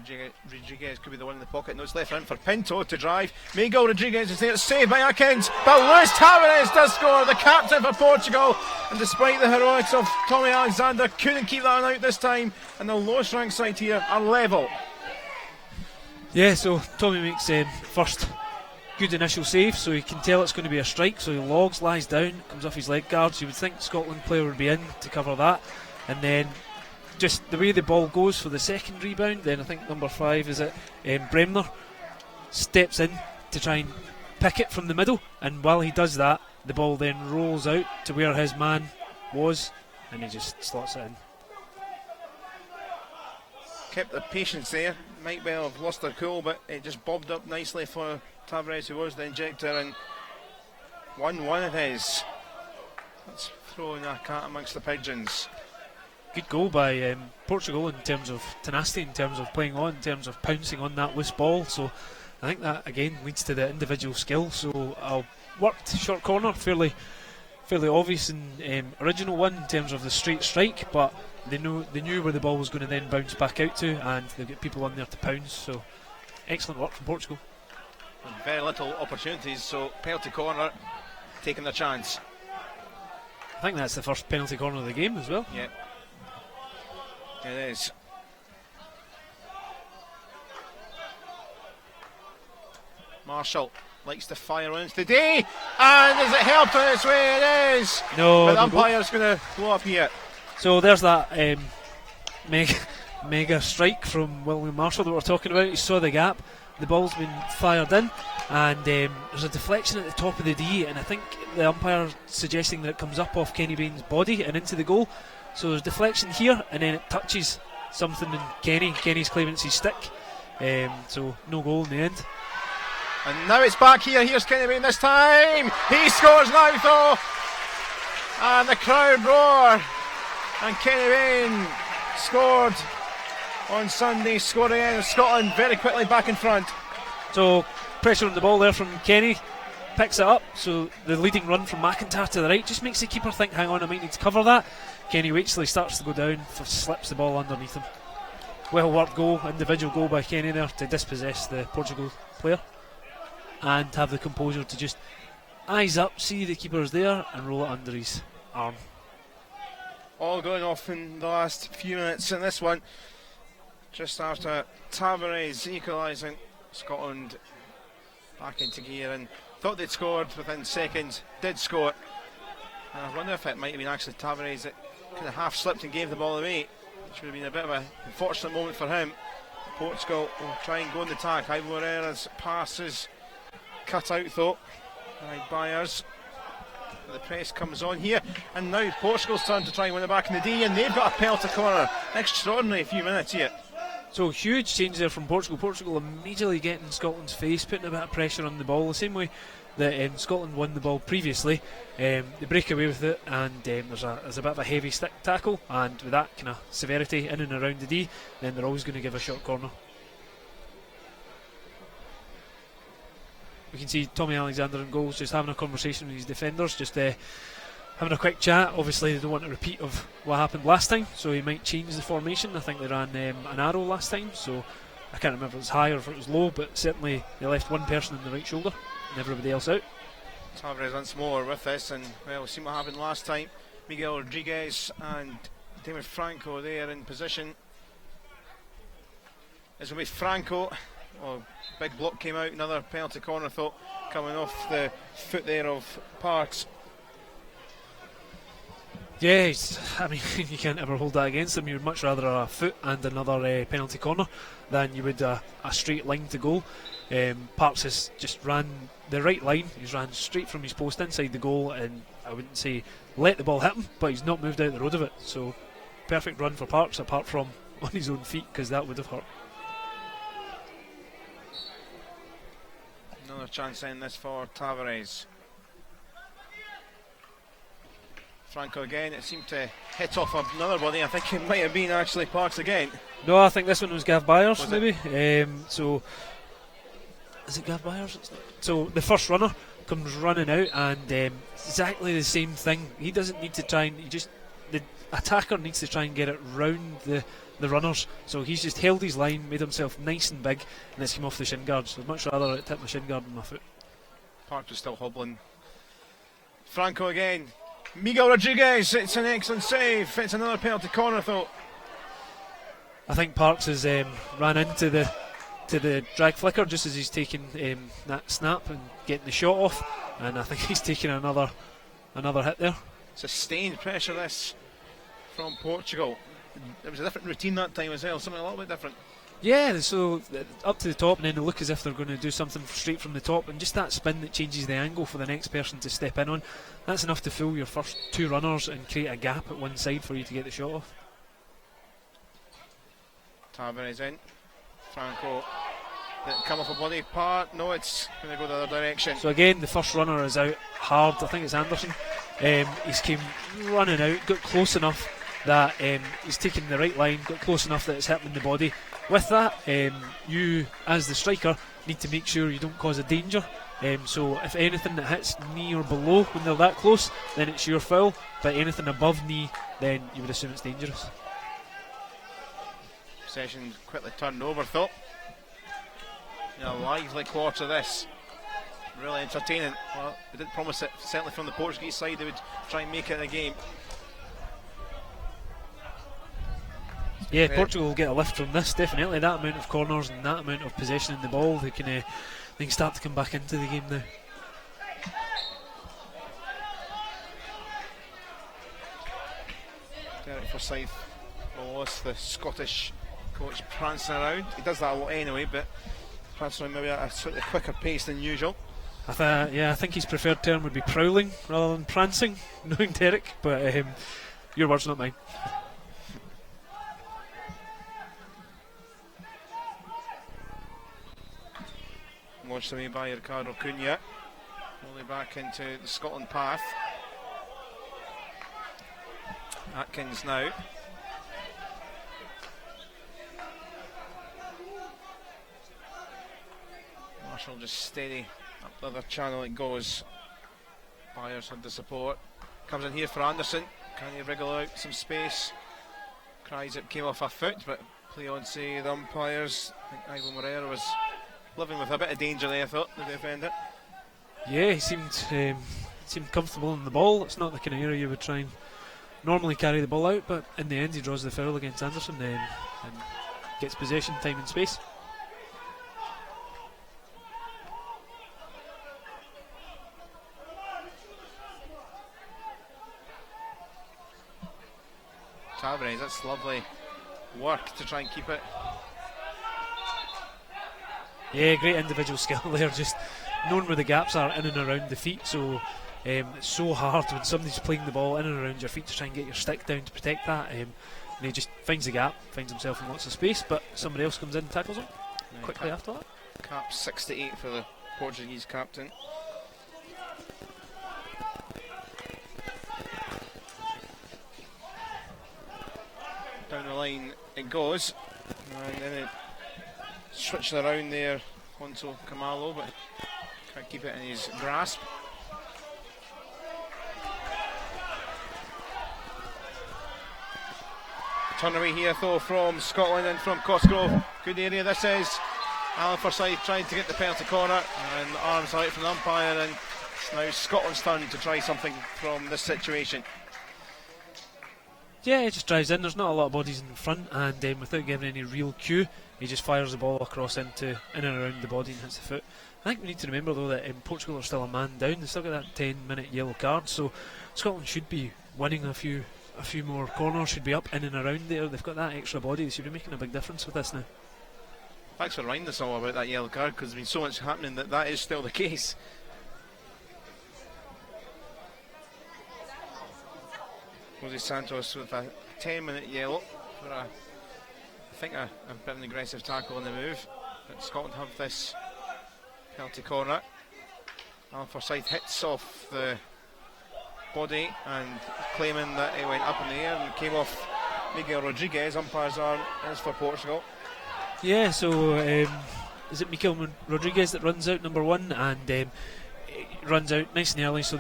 Rodriguez could be the one in the pocket. No, it's left in for Pinto to drive. Miguel Rodriguez is there. It's saved by Atkins. But Luis Tavares does score, the captain for Portugal. And despite the heroics of Tommy Alexander, couldn't keep that one out this time. And the lowest ranked side here are level. Yeah, so Tommy makes first good initial save, so he can tell it's going to be a strike. So he lies down, comes off his leg guard. So you would think Scotland player would be in to cover that. And then just the way the ball goes for the second rebound, then I think number 5 is it Bremner steps in to try and pick it from the middle, and while he does that, the ball then rolls out to where his man was, and he just slots it in. Kept the patience there. Might well have lost their cool, but it just bobbed up nicely for Tavares, who was the injector, and 1-1 it is. That's throwing a cat amongst the pigeons. Good goal by Portugal in terms of tenacity, in terms of playing on, in terms of pouncing on that loose ball. So I think that again leads to the individual skill. So a worked short corner, fairly obvious and original one in terms of the straight strike, but they knew where the ball was going to then bounce back out to, and they've got people on there to pounce. So excellent work from Portugal. And very little opportunities, so penalty corner, taking the chance. I think that's the first penalty corner of the game as well. Yep. It is. Marshall likes to fire runs today, and is it helped on its way? It is. No, but the umpire's going to blow up here. So there's that mega strike from William Marshall that we're talking about. He saw the gap, the ball's been fired in, and there's a deflection at the top of the D, and I think the umpire suggesting that it comes up off Kenny Bain's body and into the goal. So there's deflection here, and then it touches something in Kenny's claiming it's his stick, so no goal in the end. And now it's back here. Here's Kenny Bain this time. He scores now though, and the crowd roar. And Kenny Bain scored on Sunday, scored again. Scotland very quickly back in front. So pressure on the ball there from Kenny, picks it up. So the leading run from McIntyre to the right just makes the keeper think, hang on, I might need to cover that. Kenny waits till he starts to go down, slips the ball underneath him. Well worked goal, individual goal by Kenny there to dispossess the Portugal player and have the composure to just eyes up, see the keeper's there and roll it under his arm. All going off in the last few minutes in this one. Just after Tavares equalising, Scotland back into gear and thought they'd scored within seconds, did score. And I wonder if it might have been actually Tavares that kind of half slipped and gave the ball away, which would have been a bit of an unfortunate moment for him. Portugal will try and go on the attack. Ivo Herrera's pass is cut out though by Byers. The press comes on here, and now Portugal's turn to try and win it back in the D, and they've got a penalty corner. Extraordinary few minutes here. So huge change there from Portugal. Portugal immediately getting in Scotland's face, putting a bit of pressure on the ball, the same way that Scotland won the ball previously. They break away with it, and there's a bit of a heavy stick tackle, and with that kind of severity in and around the D, then they're always going to give a short corner. We can see Tommy Alexander in goals, just having a conversation with his defenders, just having a quick chat. Obviously they don't want a repeat of what happened last time, so he might change the formation. I think they ran an arrow last time, so I can't remember if it was high or if it was low, but certainly they left one person in the right shoulder and everybody else out. Tavares once more with this, and well, we've seen what happened last time. Miguel Rodriguez and David Franco there in position. As with Franco, big block came out, another penalty corner thought coming off the foot there of Parks. Yeah, I mean, you can't ever hold that against him. You'd much rather a foot and another penalty corner than you would a straight line to goal. Parks has just ran the right line. He's ran straight from his post inside the goal, and I wouldn't say let the ball hit him, but he's not moved out the road of it. So perfect run for Parks, apart from on his own feet, because that would have hurt. Another chance in this for Tavares. Franco again, it seemed to hit off another body. I think it might have been actually Parks again. No, I think this one was Gav Byers, was maybe. So, is it Gav Byers? So the first runner comes running out, and exactly the same thing. He doesn't need to try and the attacker needs to try and get it round the runners. So he's just held his line, made himself nice and big, and it's come off the shin guard. So I'd much rather it hit my shin guard than my foot. Parks was still hobbling. Franco again. Miguel Rodriguez, it's an excellent save. It's another penalty corner though. I think Parks has ran into the drag flicker just as he's taking that snap and getting the shot off, and I think he's taking another hit there. Sustained pressure this from Portugal. It was a different routine that time as well, something a little bit different. Yeah, so up to the top, and then they look as if they're going to do something straight from the top, and just that spin that changes the angle for the next person to step in on, that's enough to fool your first two runners and create a gap at one side for you to get the shot off. Tavares in. Franco didn't come off a body part. No, it's going to go the other direction. So again, the first runner is out hard. I think it's Anderson. He's came running out, got close enough that he's taken the right line, got close enough that it's hitting the body. With that, you as the striker need to make sure you don't cause a danger. So if anything that hits knee or below when they're that close, then it's your foul, but anything above knee, then you would assume it's dangerous. Possession quickly turned over, though. A lively quarter this. Really entertaining. Well, they didn't promise it, certainly from the Portuguese side they would try and make it a game. Yeah, Portugal will get a lift from this, definitely. That amount of corners and that amount of possession in the ball, they can start to come back into the game now. Derek Forsyth lost the Scottish coach prancing around. He does that a lot anyway, but prancing around maybe at a slightly quicker pace than usual. I think his preferred term would be prowling rather than prancing, knowing Derek, but your words, not mine. Launched away by Ricardo Cunha. Only back into the Scotland path. Atkins now. Marshall just steady up the other channel it goes. Byers had the support. Comes in here for Anderson. Can he wriggle out some space? Cries it came off a foot, but play on, say the umpires. I think Ivo Moreira was living with a bit of danger there, I thought, the defender. Yeah, he seemed comfortable in the ball. It's not the kind of area you would try and normally carry the ball out, but in the end he draws the foul against Anderson and gets possession, time and space. Tavares, that's lovely work to try and keep it. Yeah, great individual skill there, just knowing where the gaps are in and around the feet. So it's so hard when somebody's playing the ball in and around your feet to try and get your stick down to protect that. and he just finds the gap, finds himself in lots of space, but somebody else comes in and tackles him quickly after that. Cap 68 for the Portuguese captain. Down the line it goes, and then it switching around there onto Kamalo, but can't keep it in his grasp. Turn away here though from Scotland and from Cosgrove. Good area this is. Alan Forsyth trying to get the penalty corner, and arms out from the umpire, and it's now Scotland's turn to try something from this situation. Yeah, he just drives in. There's not a lot of bodies in front, and without giving any real cue, he just fires the ball across in and around the body and hits the foot. I think we need to remember though that Portugal are still a man down. They still got that 10-minute yellow card, so Scotland should be winning a few more corners, should be up in and around there. They've got that extra body. They should be making a big difference with this now. Thanks for reminding us all about that yellow card, because there's been so much happening that is still the case. Jose Santos with a 10-minute yellow for I think a bit of an aggressive tackle on the move. But Scotland have this penalty corner. Alan Forsyth hits off the body and claiming that it went up in the air and came off Miguel Rodriguez. Umpire's arm is for Portugal. Yeah, so is it Miguel Rodriguez that runs out number one, and it runs out nice and early, so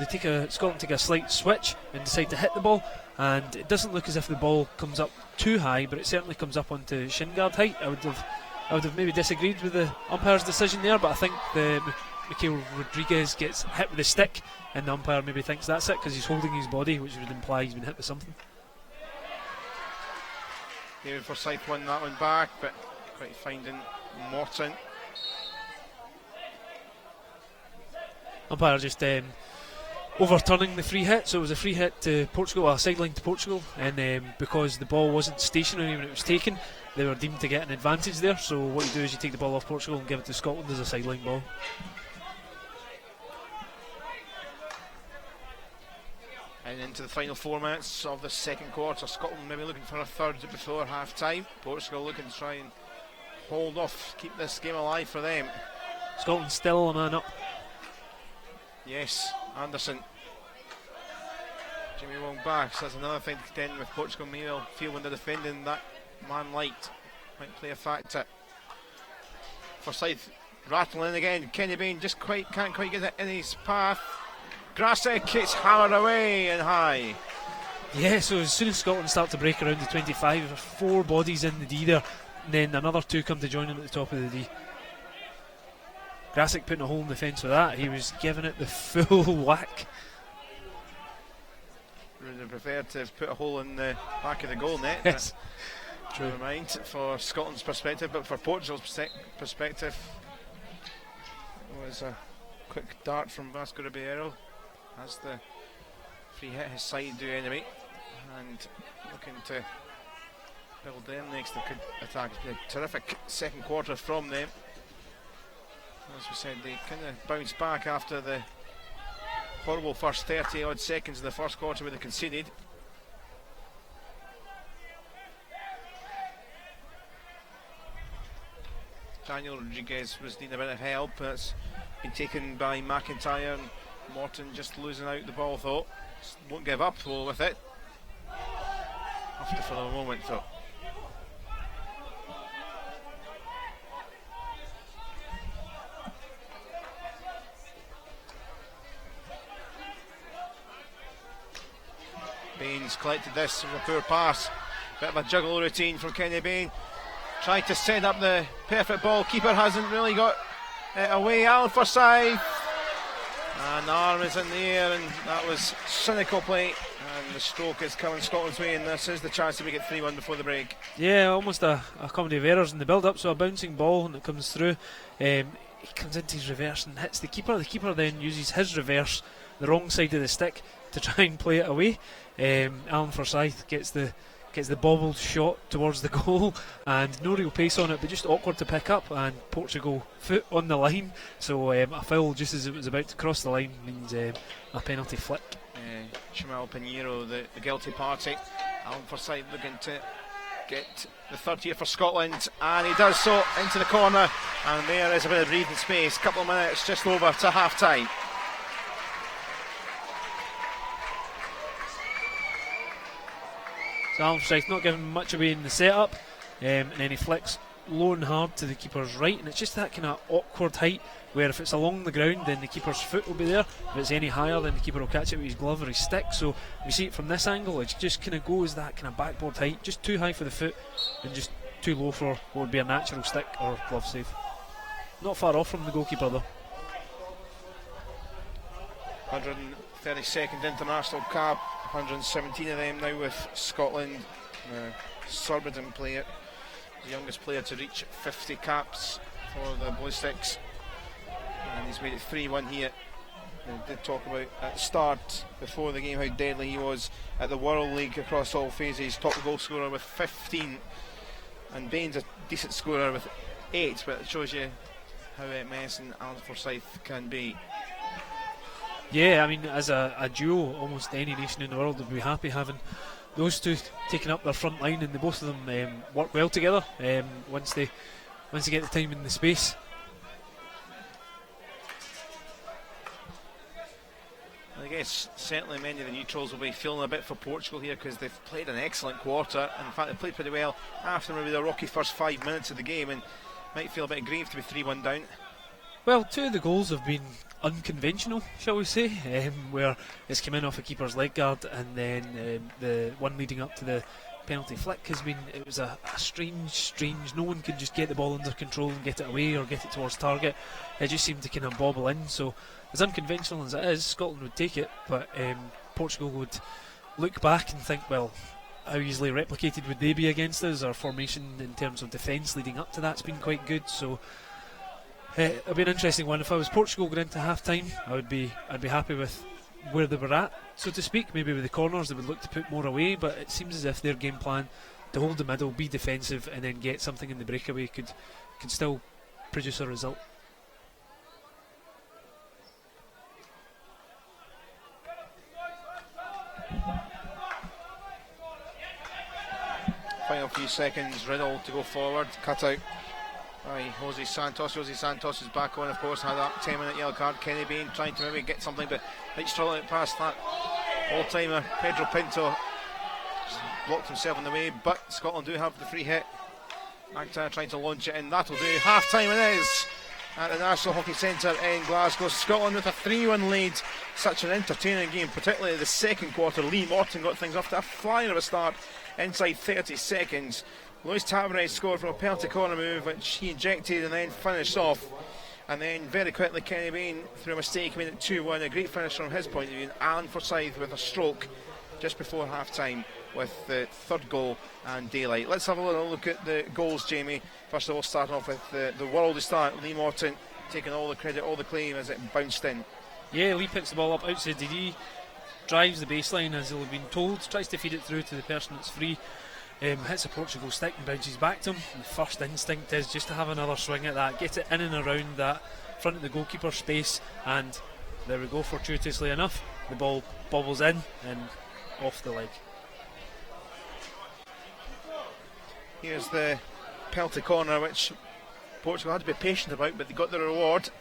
Scotland take a slight switch and decide to hit the ball, and it doesn't look as if the ball comes up too high, but it certainly comes up onto shin guard height. I would have maybe disagreed with the umpire's decision there, but I think Miguel Rodriguez gets hit with a stick, and the umpire maybe thinks that's it because he's holding his body, which would imply he's been hit with something. David Forsyth won that one back, but quite finding Morton. Umpire just overturning the free hit, so it was a free hit to Portugal, a sideline to Portugal, and because the ball wasn't stationary when it was taken, they were deemed to get an advantage there. So what you do is you take the ball off Portugal and give it to Scotland as a sideline ball. And into the final 4 minutes of the second quarter. Scotland maybe looking for a third before half time. Portugal looking to try and hold off, keep this game alive for them. Scotland still a man up. Yes, Anderson. Jimmy Wong back. So that's another thing to contend with. Portugal may well feel when they're defending that man light might play a factor. Forsyth rattling again. Kenny Bain just can't quite get it in his path. Grasek, it's hammered away and high. Yeah, so as soon as Scotland start to break around the 25, there's 4 bodies in the D there, and then another 2 come to join them at the top of the D. Grasek putting a hole in the fence with that. He was giving it the full whack. Would have preferred to have put a hole in the back of the goal net. Yes. Never mind for Scotland's perspective, but for Portugal's perspective, it was a quick dart from Vasco Ribeiro as the free hit his side do anyway, and looking to build them next attack. It's been a terrific second quarter from them. As we said, they kind of bounced back after the horrible first 30 odd seconds in the first quarter where they conceded. Daniel Rodriguez was needing a bit of help. That's been taken by McIntyre, and Morton just losing out the ball though. Just won't give up with it. After for the moment though. Bain's collected this with a poor pass. Bit of a juggle routine from Kenny Bain. Tried to set up the perfect ball. Keeper hasn't really got it away. Alan Forsyth. And the arm is in the air, and that was cynical play. And the stroke is coming Scotland's way, and this is the chance to make it 3-1 before the break. Yeah, almost a comedy of errors in the build-up. So a bouncing ball, and it comes through. He comes into his reverse and hits the keeper. The keeper then uses his reverse, the wrong side of the stick, to try and play it away. Alan Forsyth gets the bobbled shot towards the goal, and no real pace on it, but just awkward to pick up, and Portugal foot on the line, so a foul just as it was about to cross the line means a penalty flick. Chimal Pinheiro, the guilty party. Alan Forsyth looking to get the third here for Scotland, and he does so into the corner, and there is a bit of breathing space. Couple of minutes just over to half time. So Alan Forsyth not giving much away in the setup, and then he flicks low and hard to the keeper's right, and it's just that kind of awkward height where if it's along the ground then the keeper's foot will be there, if it's any higher then the keeper will catch it with his glove or his stick. So we see it from this angle, it just kind of goes that kind of backboard height, just too high for the foot and just too low for what would be a natural stick or glove save. Not far off from the goalkeeper though. 132nd international cap, 117 of them now with Scotland. Surbiton player, the youngest player to reach 50 caps for the Blue Sticks, and he's made it 3-1 here. We did talk about at the start before the game how deadly he was at the World League across all phases. Top goal scorer with 15, and Bain's a decent scorer with 8, but it shows you how Mess and Alan Forsyth can be. Yeah, I mean, as a duo, almost any nation in the world would be happy having those two taking up their front line, and the both of them work well together once they get the time and the space. I guess certainly many of the neutrals will be feeling a bit for Portugal here because they've played an excellent quarter. In fact, they played pretty well after maybe the rocky first 5 minutes of the game, and might feel a bit aggrieved to be 3-1 down. Well, 2 of the goals have been unconventional, shall we say, where it's come in off a keeper's leg guard, and then the one leading up to the penalty flick it was a strange, no one could just get the ball under control and get it away or get it towards target. It just seemed to kind of bobble in, so as unconventional as it is, Scotland would take it, but Portugal would look back and think, well, how easily replicated would they be against us? Our formation in terms of defence leading up to that's been quite good, so it'll be an interesting one. If I was Portugal going into half time, I'd be happy with where they were at, so to speak. Maybe with the corners they would look to put more away, but it seems as if their game plan to hold the middle, be defensive and then get something in the breakaway could still produce a result. Final few seconds, Riddle to go forward, cut out by Jose Santos. Jose Santos is back on, of course, had that 10-minute yellow card. Kenny Bain trying to maybe get something, but might struggle out past that all-timer. Pedro Pinto blocked himself in the way, but Scotland do have the free hit. Akhtar trying to launch it in, that'll do. Half time it is at the National Hockey Centre in Glasgow. Scotland with a 3-1 lead. Such an entertaining game, particularly the second quarter. Lee Morton got things off to a flyer of a start inside 30 seconds. Luis Tavares scored from a penalty corner move, which he injected and then finished off. And then very quickly Kenny Bain, through a mistake, made it 2-1. A great finish from his point of view. And Alan Forsyth with a stroke just before half time with the third goal and daylight. Let's have a little look at the goals, Jamie. First of all, starting off with the worldy start. Lee Morton taking all the credit, all the claim as it bounced in. Yeah, Lee picks the ball up outside DD, drives the baseline as he'll have been told, tries to feed it through to the person that's free, hits a Portugal stick and bounces back to him. And the first instinct is just to have another swing at that, get it in and around that front of the goalkeeper space, and there we go, fortuitously enough, the ball bobbles in and off the leg. Here's the penalty corner, which Portugal had to be patient about, but they got the reward.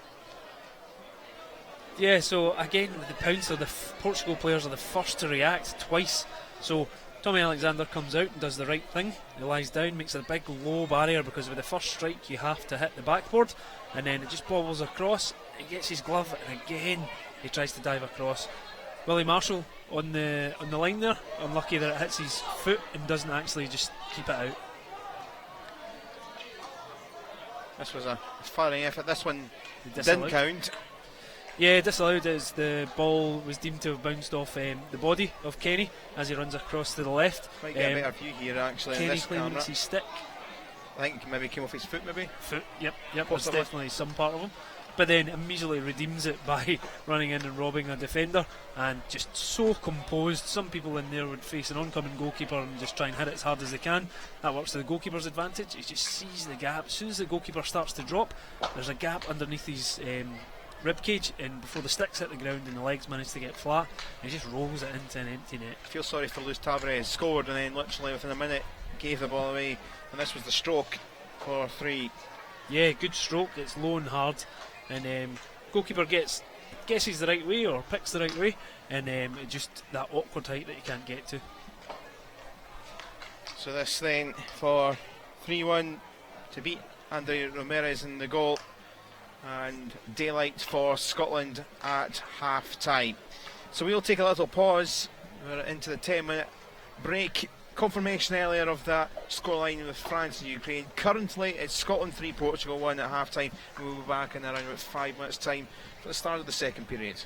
Yeah, so again, the pouncer, the Portugal players are the first to react twice. So Tommy Alexander comes out and does the right thing. He lies down, makes a big low barrier, because with the first strike you have to hit the backboard, and then it just bobbles across. He gets his glove, and again he tries to dive across. Willie Marshall on the line there, unlucky that it hits his foot and doesn't actually just keep it out. This was a firing effort. This one didn't count. Yeah, disallowed as the ball was deemed to have bounced off the body of Kenny as he runs across to the left. Might get a better view here actually. Kenny in this claiming camera. it's his stick. I think it maybe came off his foot, maybe. Foot, yep, that's definitely some part of him. But then immediately redeems it by running in and robbing a defender, and just so composed. Some people in there would face an oncoming goalkeeper and just try and hit it as hard as they can. That works to the goalkeeper's advantage. He just sees the gap. As soon as the goalkeeper starts to drop, there's a gap underneath his rib cage, and before the sticks hit the ground and the legs manage to get flat, he just rolls it into an empty net. I feel sorry for Luis Tavares. Scored, and then literally within a minute gave the ball away, and this was the stroke for 3. Yeah, good stroke. It's low and hard, and goalkeeper guesses the right way or picks the right way, and it just that awkward height that you can't get to. So this then for 3-1 to beat Andre Ramirez in the goal, and daylight for Scotland at half time. So we'll take a little pause. We're into the 10-minute break. Confirmation earlier of that scoreline with France and Ukraine. Currently it's Scotland 3, Portugal 1 at half time. We'll be back in around about 5 minutes time for the start of the second period.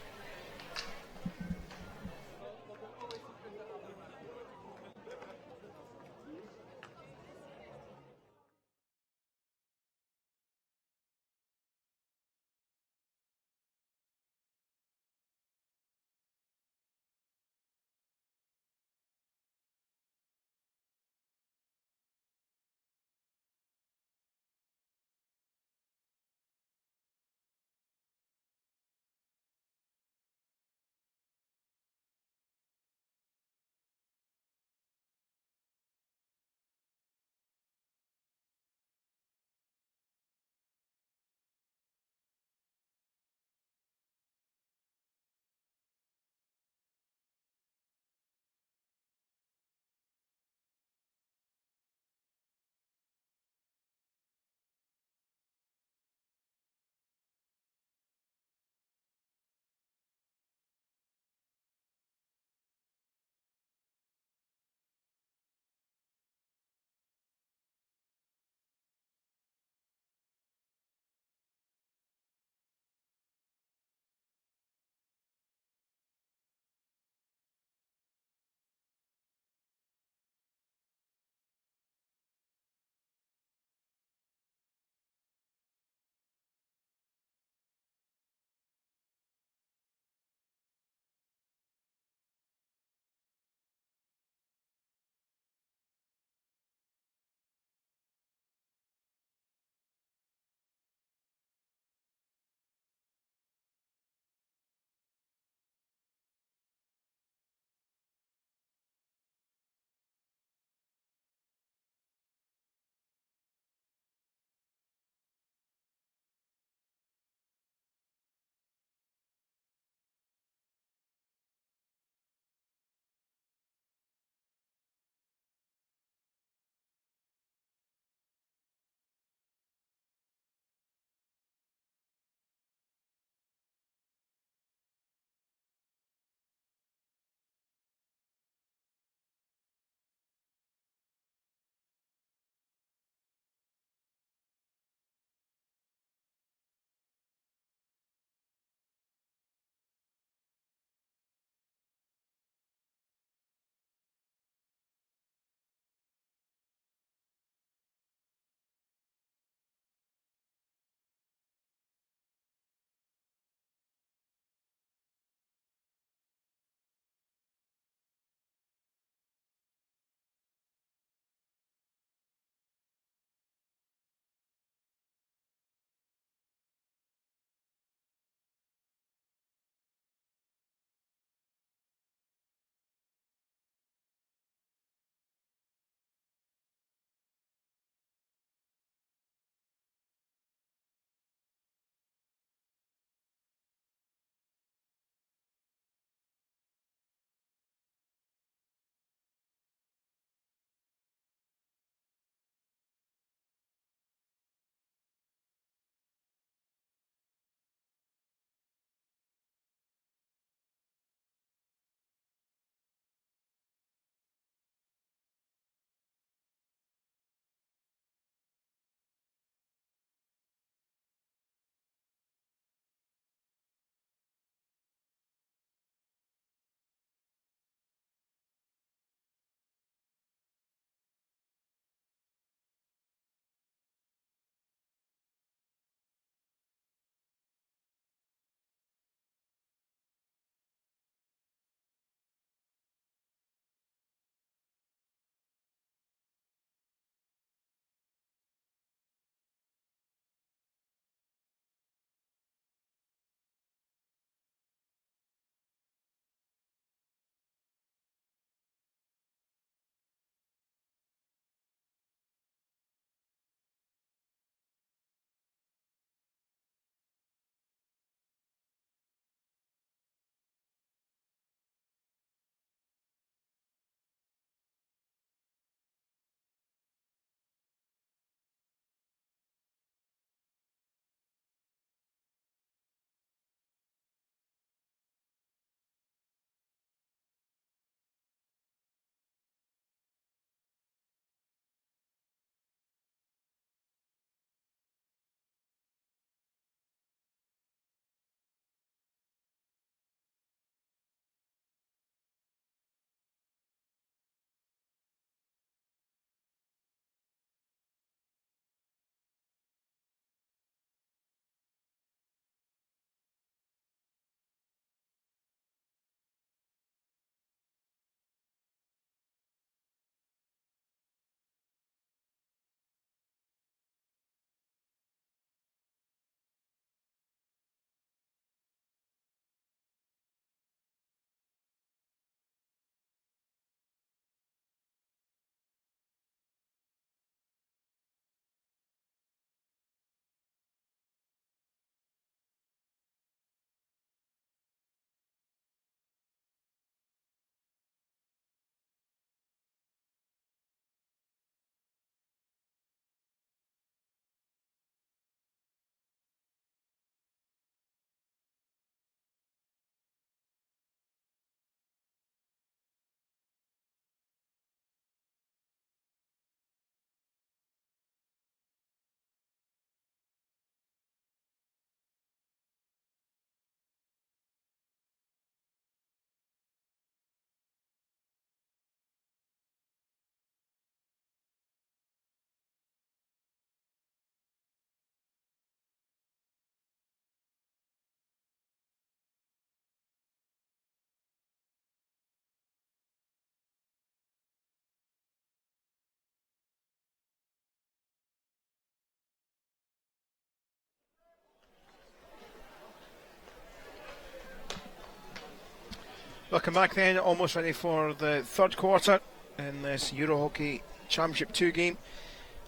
Welcome back then, almost ready for the third quarter in this EuroHockey Championship 2 game.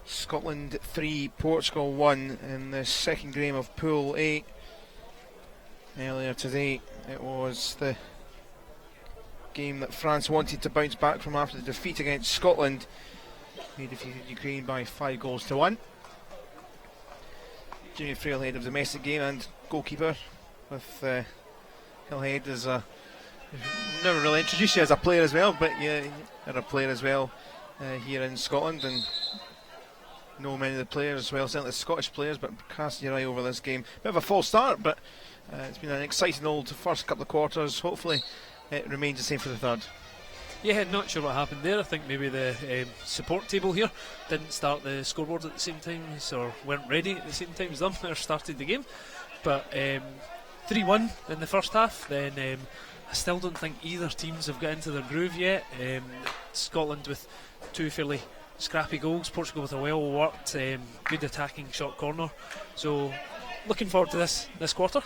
Scotland 3, Portugal 1 in the second game of Pool A. Earlier today it was the game that France wanted to bounce back from after the defeat against Scotland. They defeated Ukraine by 5-1. Jimmy Frail, head of domestic game and goalkeeper, with Hillhead as a... Never really introduced you as a player as well, but yeah, you're a player as well here in Scotland, and know many of the players as well, certainly the Scottish players, but casting your eye over this game. Bit of a false start, but it's been an exciting old first couple of quarters. Hopefully it remains the same for the third. Yeah, not sure what happened there. I think maybe the support table here didn't start the scoreboard at the same time, or weren't ready at the same time as them, or started the game. But 3-1 in the first half, then I still don't think either teams have got into their groove yet. Scotland with two fairly scrappy goals, Portugal with a well worked, good attacking short corner. So looking forward to this quarter.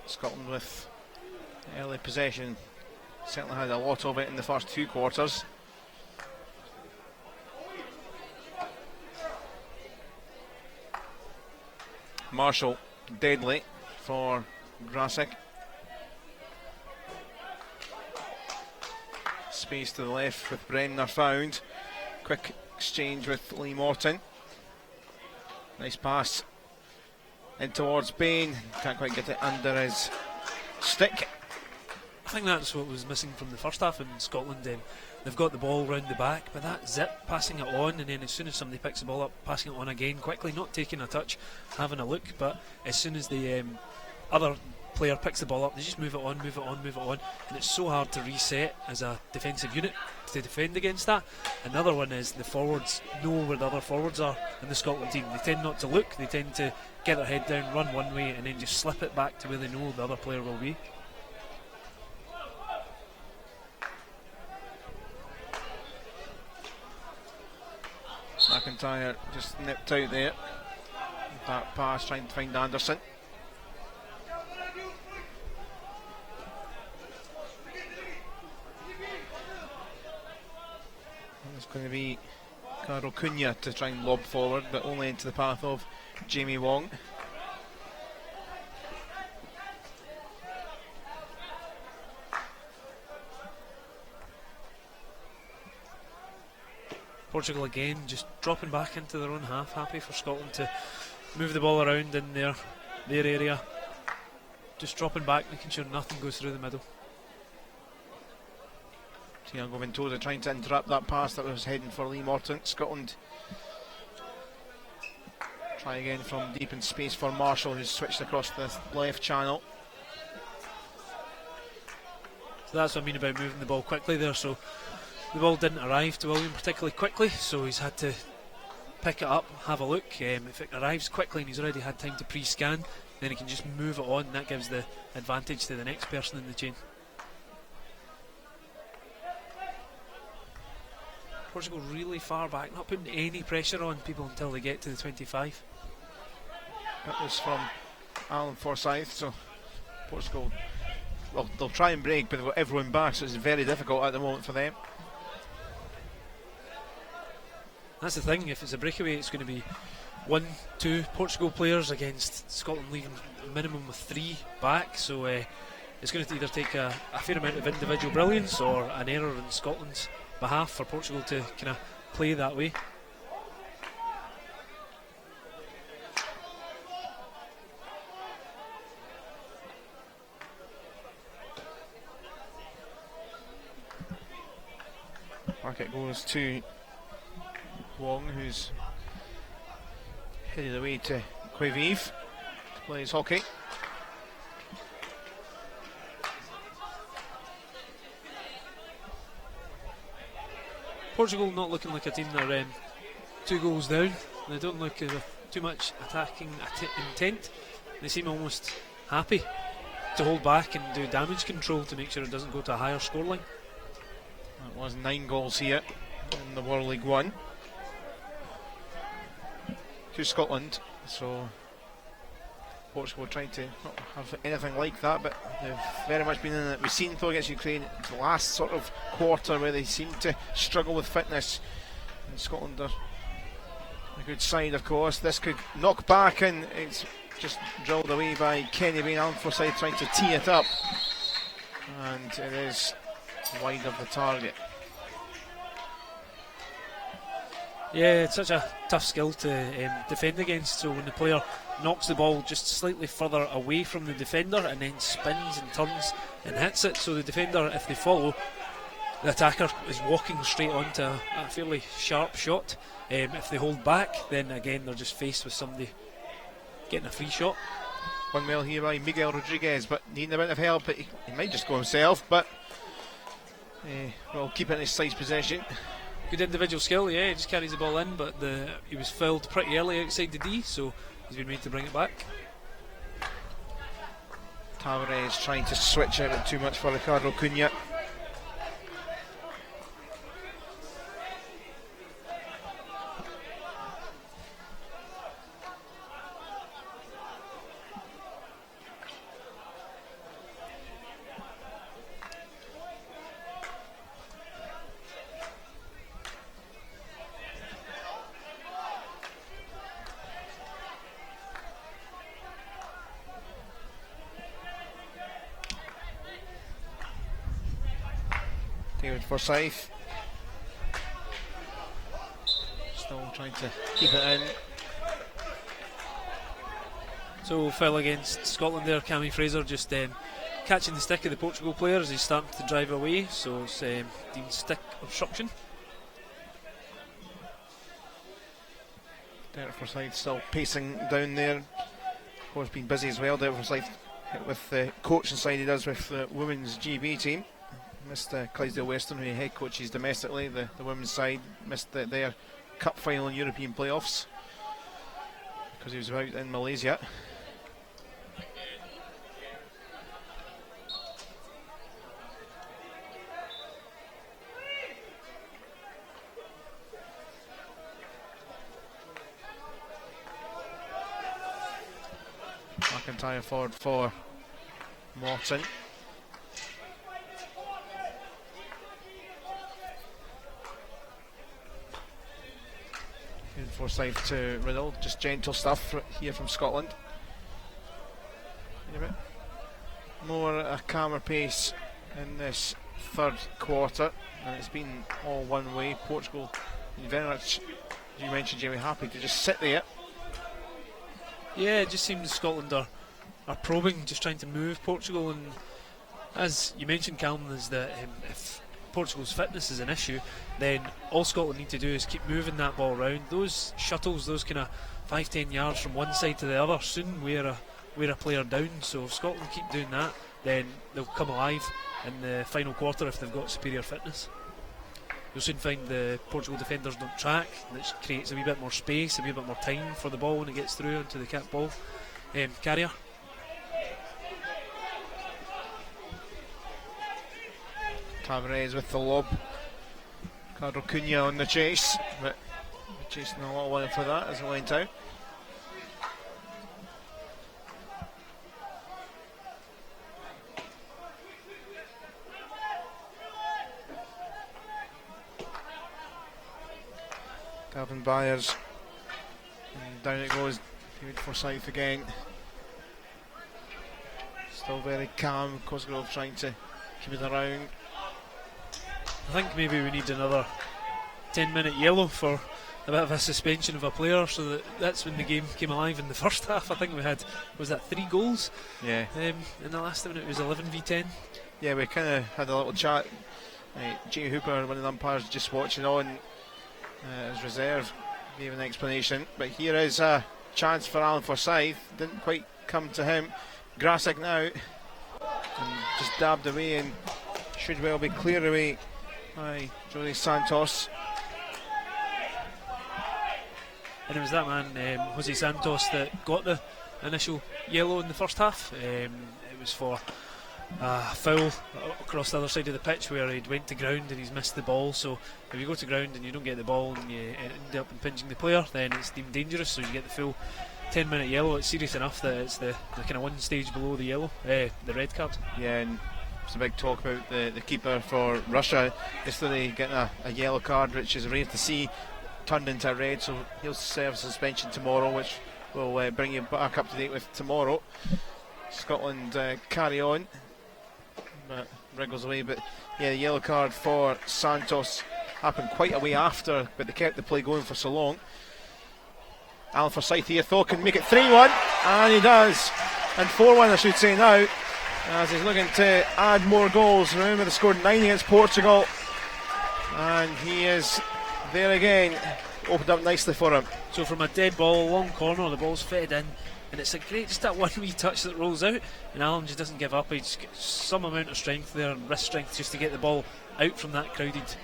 Scotland with early possession, certainly had a lot of it in the first two quarters. Marshall deadly for Grasic. Space to the left with Brenner found. Quick exchange with Lee Morton. Nice pass in towards Bain. Can't quite get it under his stick. I think that's what was missing from the first half in Scotland. They've got the ball round the back, but that zip, passing it on, and then as soon as somebody picks the ball up, passing it on again quickly, not taking a touch, having a look, but as soon as the other player picks the ball up, they just move it on, and it's so hard to reset as a defensive unit to defend against that. Another one is the forwards know where the other forwards are in the Scotland team. They tend not to look, they tend to get their head down, run one way, and then just slip it back to where they know the other player will be. McIntyre just nipped out there. That pass trying to find Anderson. It's going to be Carol Cunha to try and lob forward, but only into the path of Jamie Wong. Portugal again just dropping back into their own half, happy for Scotland to move the ball around in their area, just dropping back, making sure nothing goes through the middle. Thiago Ventosa trying to interrupt that pass that was heading for Lee Morton. Scotland try again from deep in space for Marshall, who's switched across the left channel. So that's what I mean about moving the ball quickly there. So the ball didn't arrive to William particularly quickly, so he's had to pick it up, have a look. If it arrives quickly and he's already had time to pre-scan, then he can just move it on, and that gives the advantage to the next person in the chain. Portugal really far back, not putting any pressure on people until they get to the 25. That was from Alan Forsyth, so Portugal, well, they'll try and break, but they've got everyone back, so it's very difficult at the moment for them. That's the thing, if it's a breakaway, it's going to be 1-2 Portugal players against Scotland leaving a minimum of 3 back, so it's going to either take a fair amount of individual brilliance or an error in Scotland's behalf for Portugal to kind of play that way. Market goes to Wong, who's headed away to Quevive to play his hockey. Portugal not looking like a team that are 2 goals down. They don't look as if too much attacking intent. They seem almost happy to hold back and do damage control to make sure it doesn't go to a higher scoreline. That was 9 goals here in the World League One to Scotland, so Portugal trying to not have anything like that, but they've very much been in it. We've seen though against Ukraine the last sort of quarter where they seem to struggle with fitness. And Scotland are a good side, of course. This could knock back, and it's just drilled away by Kenny Bain. Alan Forsyth trying to tee it up, and it is wide of the target. Yeah, it's such a tough skill to defend against. So when the player knocks the ball just slightly further away from the defender and then spins and turns and hits it, so the defender, if they follow, the attacker is walking straight onto a fairly sharp shot. If they hold back, then again they're just faced with somebody getting a free shot. One well here by Miguel Rodriguez, but needing a bit of help. He might just go himself, but we'll keep it in his side's possession. Good individual skill, yeah, he just carries the ball in, but he was fouled pretty early outside the D, so he's been made to bring it back. Tavares trying to switch out it too much for Ricardo Cunha. David Forsyth still trying to keep it in. So foul against Scotland there. Cammy Fraser just catching the stick of the Portugal player as he's starting to drive away, so it's deemed stick obstruction. Derek Forsyth still pacing down there. Of course, been busy as well. Derek Forsyth with the coaching side he does with the women's GB team. Missed Clydesdale Western, who he head coaches domestically. The women's side missed their cup final in European playoffs because he was out in Malaysia. McIntyre forward for Morton. And Forsyth to Riddle, just gentle stuff here from Scotland. A bit more a calmer pace in this third quarter, and it's been all one way. Portugal very much, as you mentioned, Jamie, happy to just sit there. Yeah, it just seems Scotland are probing, just trying to move Portugal, and as you mentioned, Calum, is that if Portugal's fitness is an issue, then all Scotland need to do is keep moving that ball around. Those shuttles, those kind of 5-10 yards from one side to the other, soon wear a player down. So if Scotland keep doing that, then they'll come alive in the final quarter if they've got superior fitness. You'll soon find the Portugal defenders don't track, which creates a wee bit more space, a wee bit more time for the ball when it gets through onto the cap ball carrier. Tavares with the lob. Ricardo Cunha on the chase, but chasing a lot of line for that as it went out. Gavin Byers, and down it goes. David Forsyth again. Still very calm. Cosgrove trying to keep it around. I think maybe we need another 10-minute yellow for a bit of a suspension of a player, so that's when the game came alive in the first half. I think we had, was that 3 goals? Yeah. In the last minute it was 11v10. Yeah, we kind of had a little chat. Jamie Hooper, one of the umpires, just watching on as reserve, gave an explanation. But here is a chance for Alan Forsyth. Didn't quite come to him. Grasic now, and just dabbed away and should well be cleared away by Jose Santos. And it was that man, Jose Santos, that got the initial yellow in the first half. It was for a foul across the other side of the pitch where he'd went to ground and he's missed the ball. So if you go to ground and you don't get the ball and you end up impinging the player, then it's deemed dangerous, so you get the full 10-minute yellow. It's serious enough that it's the kind of one stage below the yellow, the red card. Yeah, and there's a big talk about the keeper for Russia yesterday getting a yellow card, which is rare to see, turned into a red, so he'll serve suspension tomorrow, which will bring you back up to date with tomorrow. Scotland carry on, but wriggles away. But yeah, the yellow card for Santos happened quite a way after, but they kept the play going for so long. Alan Forsyth here though can make it 3-1, and he does, and 4-1 I should say now, as he's looking to add more goals. Remember they scored 9 against Portugal, and he is there again. Opened up nicely for him. So from a dead ball, long corner, the ball's fitted in, and it's a great, just that one wee touch that rolls out, and Alan just doesn't give up. He just gets some amount of strength there, and wrist strength, just to get the ball out from that crowded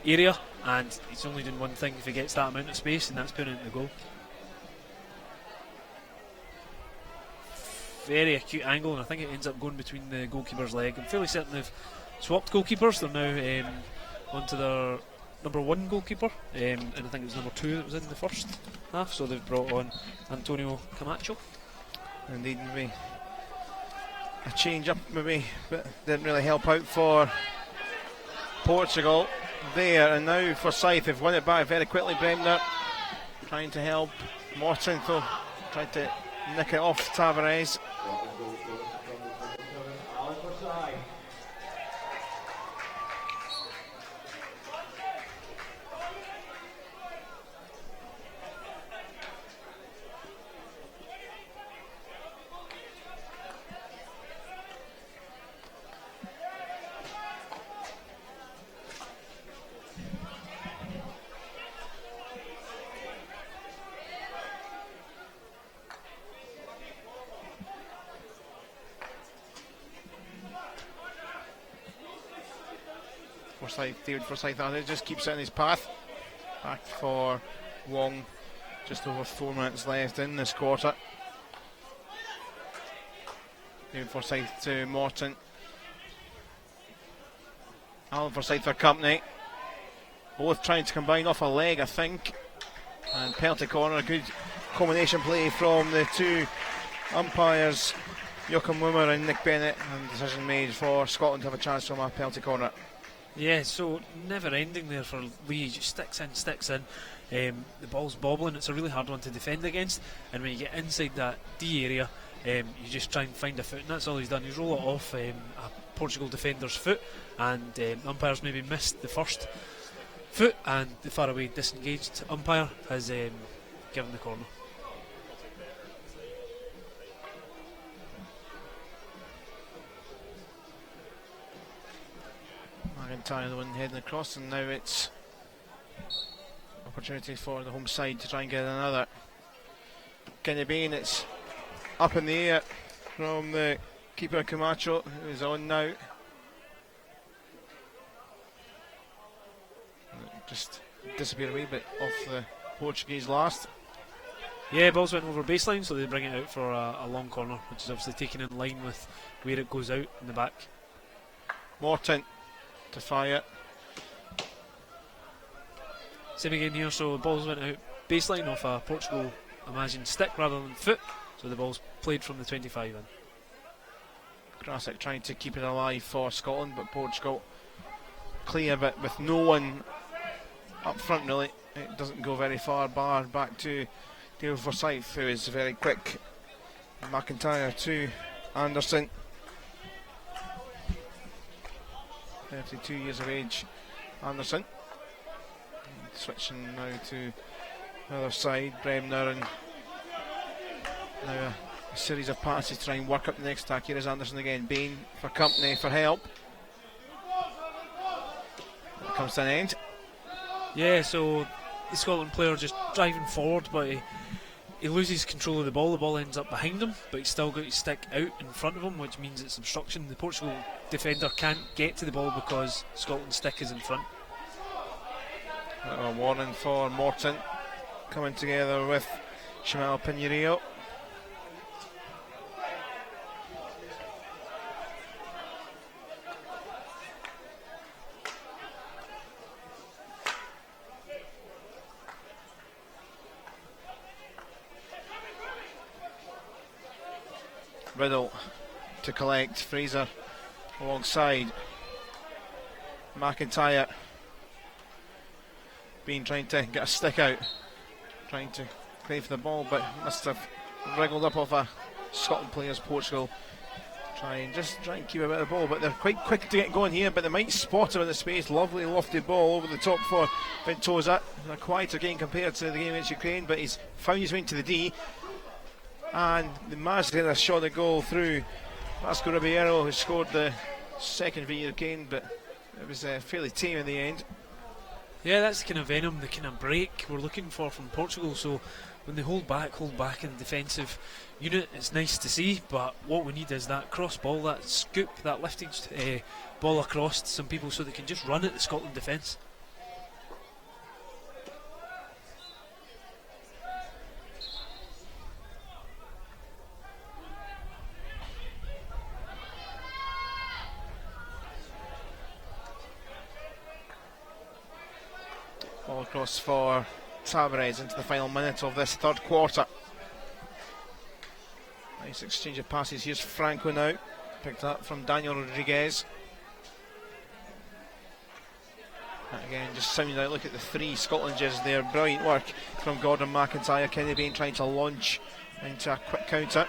area, and he's only doing one thing if he gets that amount of space, and that's putting it in the goal. Very acute angle, and I think it ends up going between the goalkeeper's leg. I'm fairly certain they've swapped goalkeepers. They're now onto their number 1 goalkeeper, and I think it was number 2 that was in the first half, so they've brought on Antonio Camacho. Indeed, maybe a change up maybe, but didn't really help out for Portugal there. And now Forsyth have won it back very quickly. Bremner trying to help Morton, though tried to nick it off Tavares. David Forsyth, it just keeps it in his path. Back for Wong, just over 4 minutes left in this quarter. David Forsyth to Morton. Alan Forsyth for company. Both trying to combine off a leg, I think. And penalty corner, good combination play from the two umpires, Joachim Wimmer and Nick Bennett, and decision made for Scotland to have a chance from a penalty corner. Yeah, so never ending there for Lee. Just sticks in. The ball's bobbling. It's a really hard one to defend against, and when you get inside that D area, you just try and find a foot, and that's all he's done. He's rolled it off a Portugal defender's foot, and umpires maybe missed the first foot, and the faraway disengaged umpire has given the corner. McIntyre the one heading across, and now it's opportunity for the home side to try and get another. Can it be? And it's up in the air from the keeper Camacho, who is on now. Just disappear a wee bit off the Portuguese last. Yeah, balls went over baseline, so they bring it out for a long corner, which is obviously taken in line with where it goes out in the back. Morton to fire. Same again here, so the balls went out baseline off a Portugal imagined stick rather than foot, so the ball's played from the 25 in. Krasic trying to keep it alive for Scotland, but Portugal clear, but with no one up front really. It doesn't go very far, bar back to David Forsyth, who is very quick. McIntyre to Anderson. 32 years of age, Anderson. And switching now to the other side, Bremner, and now a series of passes to try and work up the next attack. Here is Anderson again, Bain for company, for help. It comes to an end. Yeah, so the Scotland player just driving forward, but he loses control of the ball ends up behind him, but he's still got his stick out in front of him, which means it's obstruction. The Portugal defender can't get to the ball because Scotland's stick is in front. A warning for Morton, coming together with Jamal Pinheiro. Riddle to collect. Fraser alongside. McIntyre trying to get a stick out, trying to crave for the ball, but must have wriggled up off a Scotland player's. Portugal try and keep a bit of the ball, but they're quite quick to get going here, but they might spot him in the space. Lovely lofted ball over the top for Ventosa. A quieter game compared to the game against Ukraine, but he's found his way into the D, and the managed to get a shot at goal through Vasco Ribeiro, who scored the second for Ukraine, but it was fairly tame in the end. Yeah, that's the kind of venom, the kind of break we're looking for from Portugal. So when they hold back in the defensive unit, it's nice to see, but what we need is that cross ball, that scoop, that lifted ball across to some people so they can just run at the Scotland defence. Ball across for Tavares into the final minute of this third quarter. Nice exchange of passes. Here's Franco now, picked up from Daniel Rodriguez. And again, just sounding out. Look at the three Scotland jerseys there. Brilliant work from Gordon McIntyre. Kenny Bain trying to launch into a quick counter.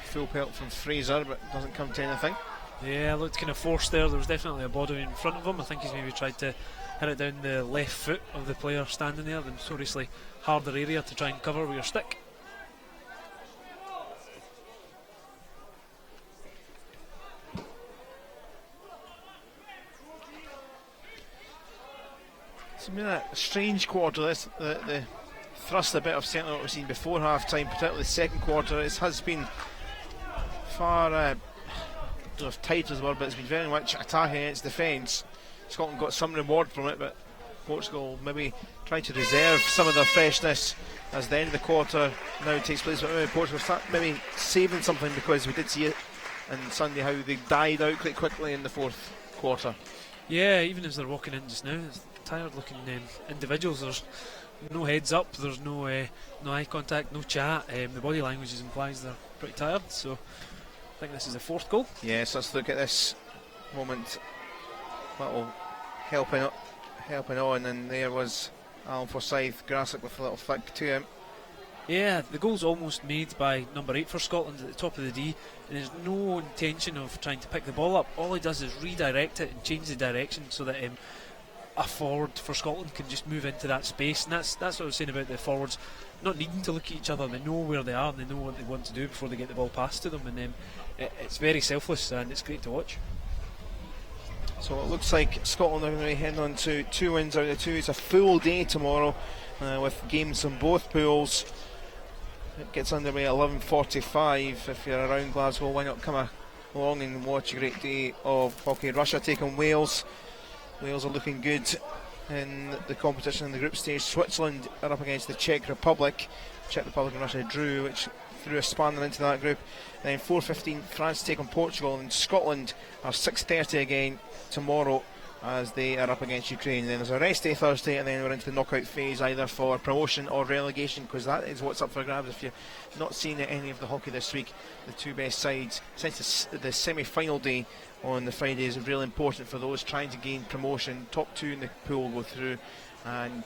Full pelt from Fraser, but doesn't come to anything. Yeah, looked kind of forced there. There was definitely a body in front of him. I think he's maybe tried to hit it down the left foot of the player standing there, the notoriously harder area to try and cover with your stick. It's been a strange quarter. The thrust a bit of certainly what we've seen before half time, particularly the second quarter. It has been far. I don't know if tight as the word, but it's been very much attack against defence. Scotland got some reward from it, but Portugal maybe trying to reserve some of their freshness as the end of the quarter now takes place. But maybe Portugal start maybe saving something, because we did see it on Sunday how they died out quite quickly in the fourth quarter. Yeah, even as they're walking in just now, it's tired looking individuals. There's no heads up, there's no eye contact, no chat. The body language implies they're pretty tired, so I think this is the fourth goal. Yes, let's look at this moment. Little helping on, and there was Alan Forsyth. Grassick with a little flick to him. Yeah, the goal's almost made by number 8 for Scotland at the top of the D, and there's no intention of trying to pick the ball up. All he does is redirect it and change the direction so that a forward for Scotland can just move into that space. And that's what I was saying about the forwards not needing to look at each other. They know where they are and they know what they want to do before they get the ball passed to them, and it's very selfless and it's great to watch. So it looks like Scotland are going to be heading on to 2 wins out of 2. It's a full day tomorrow with games in both pools. It gets underway at 11:45. If you're around Glasgow, why not come along and watch a great day of hockey. Russia taking Wales. Wales are looking good in the competition in the group stage. Switzerland are up against the Czech Republic. Czech Republic and Russia drew, which threw a spanner into that group. Then 4:15 France take on Portugal, and Scotland are 6:30 again tomorrow as they are up against Ukraine. Then there's a rest day Thursday, and then we're into the knockout phase either for promotion or relegation, because that is what's up for grabs. If you've not seen any of the hockey this week, the two best sides, since the semi-final day on the Friday is really important for those trying to gain promotion. Top 2 in the pool will go through, and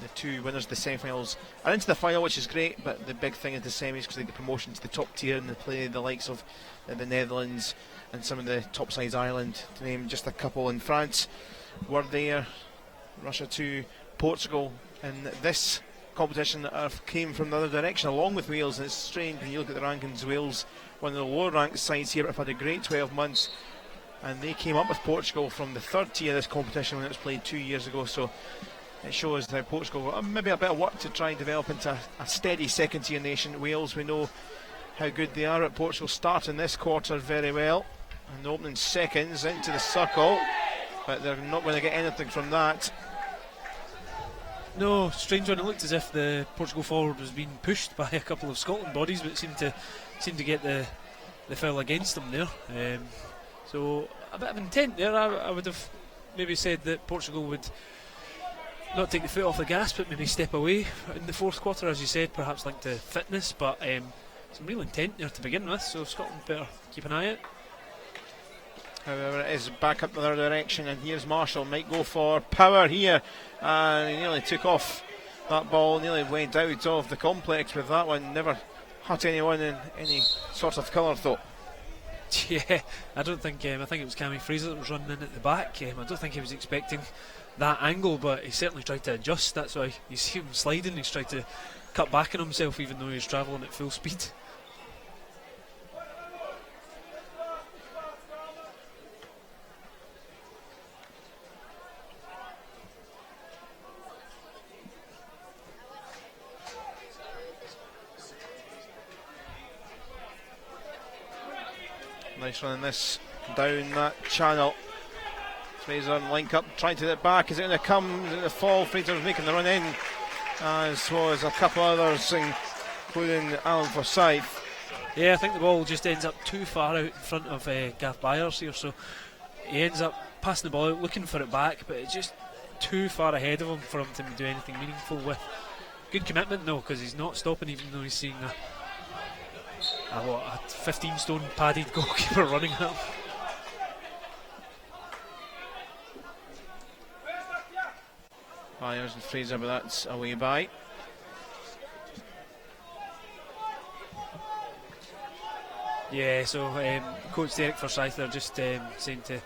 the 2 winners of the semi-finals are into the final, which is great, but the big thing is the semis, because they get promotion to the top tier and they play the likes of the Netherlands and some of the top sides, Ireland to name just a couple. In France were there, Russia to Portugal in this competition came from the other direction along with Wales, and it's strange when you look at the rankings. Wales, one of the lower ranked sides here, have had a great 12 months, and they came up with Portugal from the third tier of this competition when it was played 2 years ago. So it shows how Portugal got maybe a bit of work to try and develop into a steady second tier nation. Wales, we know how good they are at. Portugal starting this quarter very well, and the opening seconds into the circle, but they're not going to get anything from that. No, strange one. It looked as if the Portugal forward was being pushed by a couple of Scotland bodies, but it seemed to get the foul against them there. So a bit of intent there. I would have maybe said that Portugal would not take the foot off the gas, but maybe step away in the fourth quarter, as you said, perhaps linked to fitness, but some real intent there to begin with, so Scotland better keep an eye out. However, it is back up the other direction, and here's Marshall, might go for power here, and he nearly took off that ball, nearly went out of the complex with that one, never hurt anyone in any sort of colour though. Yeah, I don't think, I think it was Cammy Fraser that was running in at the back. I don't think he was expecting that angle, but he certainly tried to adjust. That's why you see him sliding, he's tried to cut back on himself even though he was travelling at full speed. Nice running this down that channel. Fraser link up, trying to get back. Is it going to come? Is it going to fall? Fraser's making the run in, as was a couple others, including Alan Forsyth. Yeah, I think the ball just ends up too far out in front of Gav Byers here, so he ends up passing the ball out, looking for it back, but it's just too far ahead of him for him to do anything meaningful with. Good commitment though, because he's not stopping even though he's seeing a 15-stone padded goalkeeper running at him. Byers and Fraser, but that's away by. Yeah, so Coach Derek Forsyth are just saying to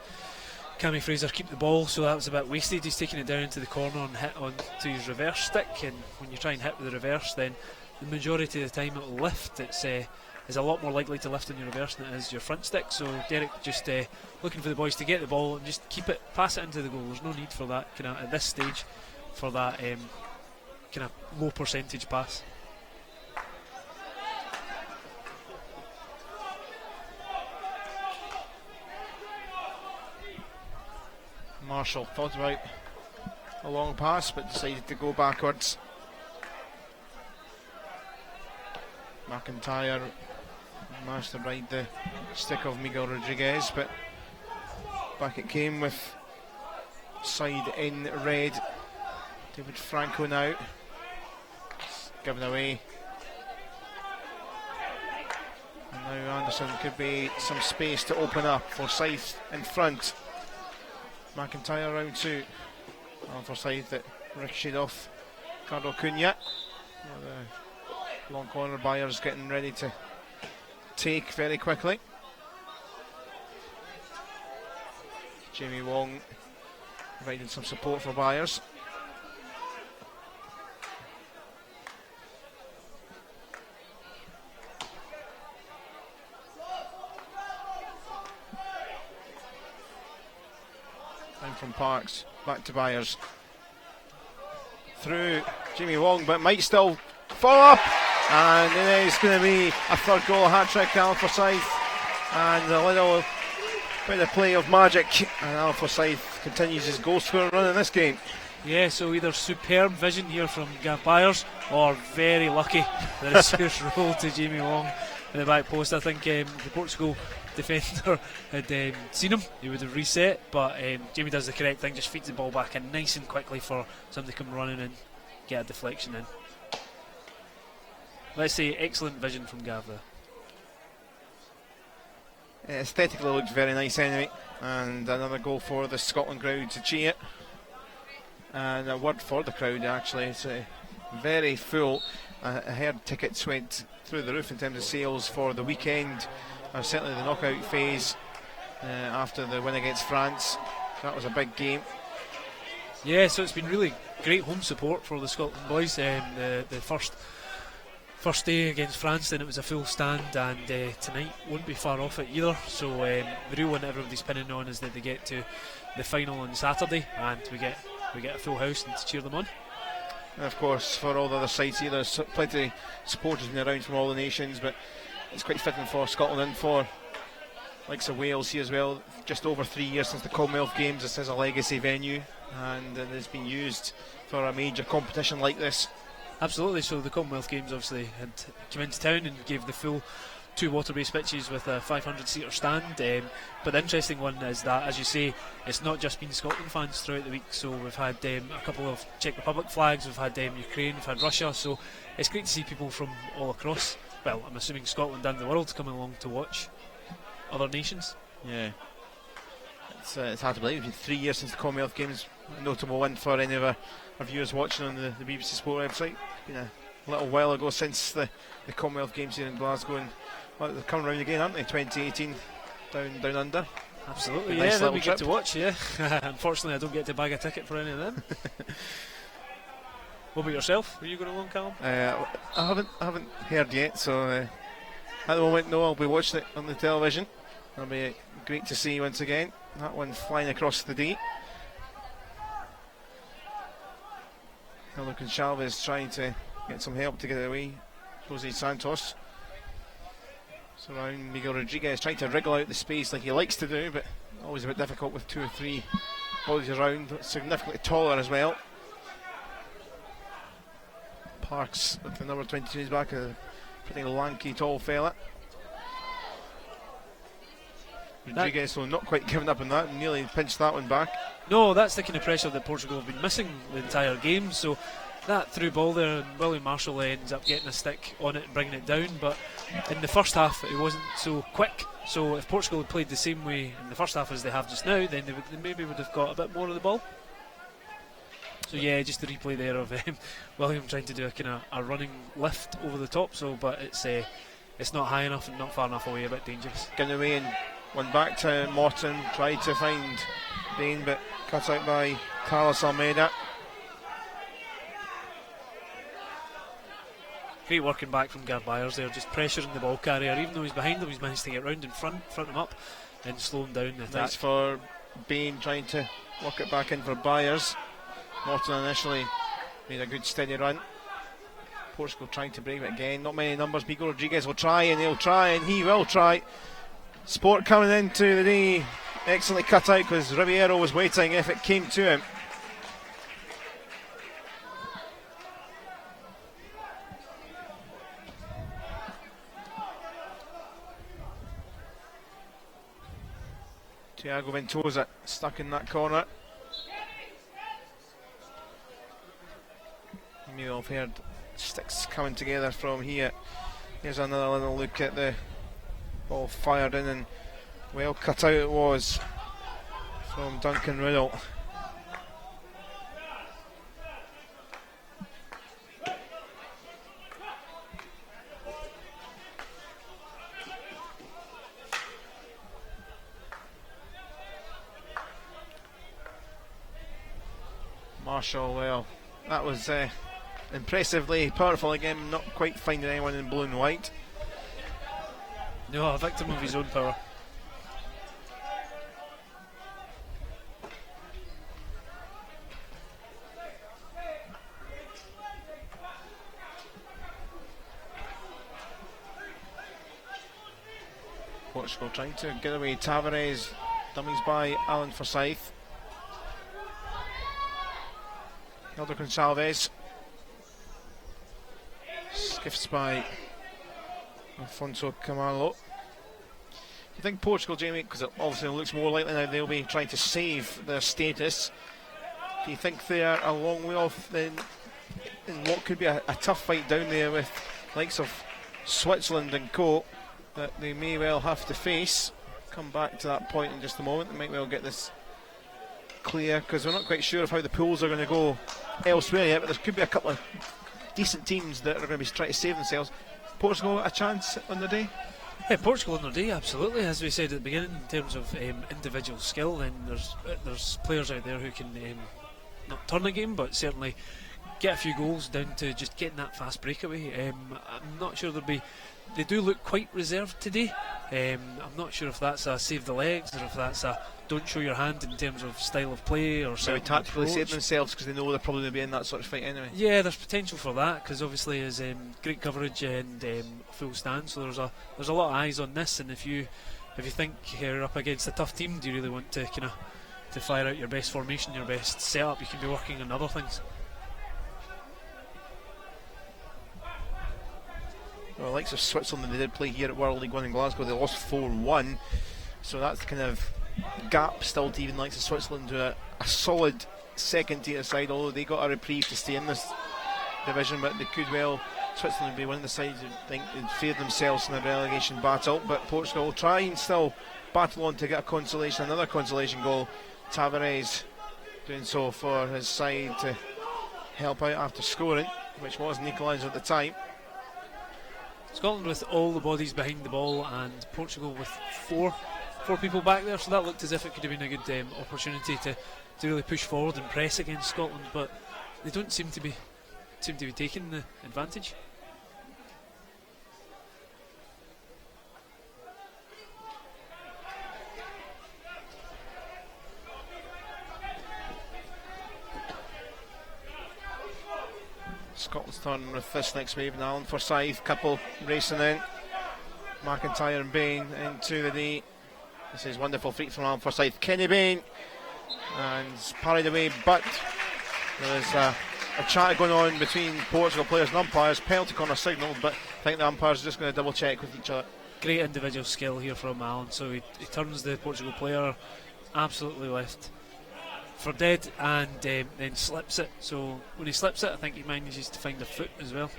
Cammy Fraser keep the ball, so that was a bit wasted. He's taking it down into the corner and hit on to his reverse stick, and when you try and hit with the reverse, then the majority of the time it'll lift. It's a lot more likely to lift on your reverse than it is your front stick, so Derek just looking for the boys to get the ball and just keep it, pass it into the goal. There's no need for that kind of at this stage for that kind of low percentage pass. Marshall thought about a long pass but decided to go backwards. McIntyre managed to ride the stick of Miguel Rodriguez, but back it came with side in red. David Franco now given away, and now Anderson could be some space to open up. Forsyth in front, McIntyre round two, and Forsyth that ricocheted off Carlo Cunha. The long corner, Byers getting ready to take very quickly. Jamie Wong providing some support for Byers. Down from Parks, back to Byers. Through Jamie Wong, but might still fall up. And it is going to be a third goal, a hat-trick, Alan Forsyth, and a little bit of play of magic, and Alan Forsyth continues his goal scoring run in this game. Yeah, so either superb vision here from Gav Byers or very lucky that it's just rolled to Jamie Wong in the back post. I think the Portugal defender had seen him, he would have reset, but Jamie does the correct thing, just feeds the ball back in nice and quickly for somebody to come running and get a deflection in. Let's say excellent vision from Gav there. It aesthetically looked very nice anyway, and another goal for the Scotland crowd to cheer. And a word for the crowd actually, it's very full. I heard tickets went through the roof in terms of sales for the weekend, certainly the knockout phase after the win against France. That was a big game. Yeah, so it's been really great home support for the Scotland boys. The first day against France, then it was a full stand, and tonight won't be far off it either. So the real one everybody's pinning on is that they get to the final on Saturday, and we get a full house and to cheer them on. And of course, for all the other sides here, there's plenty of supporters been around from all the nations, but it's quite fitting for Scotland and for likes of Wales here as well. Just over 3 years since the Commonwealth Games, this is a legacy venue, and it's been used for a major competition like this. Absolutely, so the Commonwealth Games obviously had come into town and gave the full two water-based pitches with a 500-seater stand. But the interesting one is that, as you say, it's not just been Scotland fans throughout the week. So we've had a couple of Czech Republic flags, we've had Ukraine, we've had Russia. So it's great to see people from all across, well, I'm assuming Scotland and the world, coming along to watch other nations. Yeah. It's hard to believe. It's been 3 years since the Commonwealth Games. A notable win for any of our viewers watching on the BBC Sport website. It's been a little while ago since the Commonwealth Games here in Glasgow, and well, they're coming around again, aren't they? 2018 down under. Absolutely, nice yeah. They'll be trip good to watch. Yeah. Unfortunately, I don't get to bag a ticket for any of them. What about yourself? Are you going along, Callum? I haven't heard yet. So at the moment, no. I'll be watching it on the television. It'll be great to see once again. That one flying across the D. Chavez trying to get some help to get it away. Jose Santos surround Miguel Rodriguez, trying to wriggle out the space like he likes to do, but always a bit difficult with 2 or 3 bodies around. Significantly taller as well. Parks with the number 22 in his back, a pretty lanky, tall fella. Rodriguez, so not quite giving up on that, nearly pinched that one back. No, that's the kind of pressure that Portugal have been missing the entire game. So that through ball there, and William Marshall ends up getting a stick on it and bringing it down. But in the first half, it wasn't so quick. So if Portugal had played the same way in the first half as they have just now, then they maybe would have got a bit more of the ball. So yeah, just the replay there of William trying to do a kind of a running lift over the top. So, but it's not high enough and not far enough away, a bit dangerous. Getting away and one back to Morton, tried to find Bain, but cut out by Carlos Almeida. Great working back from Gerd Byers there, just pressuring the ball carrier. Even though he's behind him, he's managed to get round in front him up and slow him down the attack. Nice for Bain, trying to work it back in for Byers. Morton initially made a good steady run. Portugal trying to brave it again. Not many numbers. Miguel Rodriguez will try, and he'll try, and he will try. Sport coming into the day. Excellently cut out because Ribeiro was waiting if it came to him. Thiago Ventosa stuck in that corner. You may well have heard sticks coming together from here. Here's another little look at the ball fired in, and well cut out it was from Duncan Riddle. Marshall, well, that was impressively powerful again, not quite finding anyone in blue and white. No, a victim of his own power. Portugal trying to get away. Tavares, dummies by Alan Forsyth. Helder Gonçalves. Skiffs by Alfonso Camalo. You think Portugal, Jamie, because it obviously looks more likely now they'll be trying to save their status. Do you think they are a long way off then in what could be a tough fight down there with likes of Switzerland and co that they may well have to face? Come back to that point in just a moment. They might well get this clear because we're not quite sure of how the pools are going to go elsewhere yet, but there could be a couple of decent teams that are going to be trying to save themselves. Portugal a chance on the day? Yeah, Portugal on their day, absolutely. As we said at the beginning, in terms of individual skill, then there's players out there who can not turn a game, but certainly get a few goals down to just getting that fast breakaway. I'm not sure they do look quite reserved today. I'm not sure if that's a save the legs or if that's a don't show your hand in terms of style of play or so tactically save themselves because they know they're probably going to be in that sort of fight anyway. Yeah, there's potential for that because obviously there's great coverage and full stand, so there's a lot of eyes on this. And if you think you're up against a tough team, do you really want to to fire out your best formation, your best setup? You can be working on other things. Well, the likes of Switzerland, they did play here at World League One in Glasgow. They lost 4-1, so that's the kind of gap still to even the likes of Switzerland to a solid second-tier side. Although they got a reprieve to stay in this division, but they could well. Switzerland would be one of the sides who think they'd feared themselves in the relegation battle. But Portugal will try and still battle on to get a consolation, another consolation goal. Tavares doing so for his side to help out after scoring, which was an equaliser at the time. Scotland with all the bodies behind the ball, and Portugal with four people back there, so that looked as if it could have been a good opportunity to really push forward and press against Scotland, but they don't seem to be taking the advantage. Scotland's turn with this next wave, and Alan Forsyth, couple racing in. McIntyre and Bain into the D. This is wonderful feet from Alan Forsyth. Kenny Bain, and parried away, but there is a chat going on between Portugal players and umpires. Penalty corner signal, but I think the umpires are just going to double check with each other. Great individual skill here from Alan. So he turns the Portugal player absolutely left for dead, and then slips it. So when he slips it, I think he manages to find a foot as well.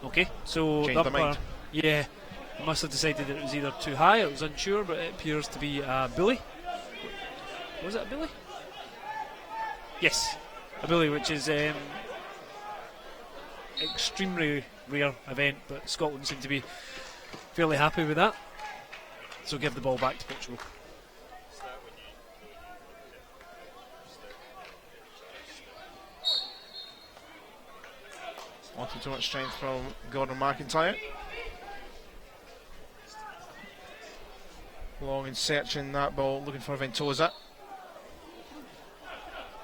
Okay, so Changed their mind. Yeah, must have decided it was either too high, it was unsure, but it appears to be a bully. Was it a bully? Yes, a bully, which is extremely rare event, but Scotland seem to be fairly happy with that. So give the ball back to Portugal. Wanted too much strength from Gordon McIntyre. Long and searching that ball, looking for Ventosa.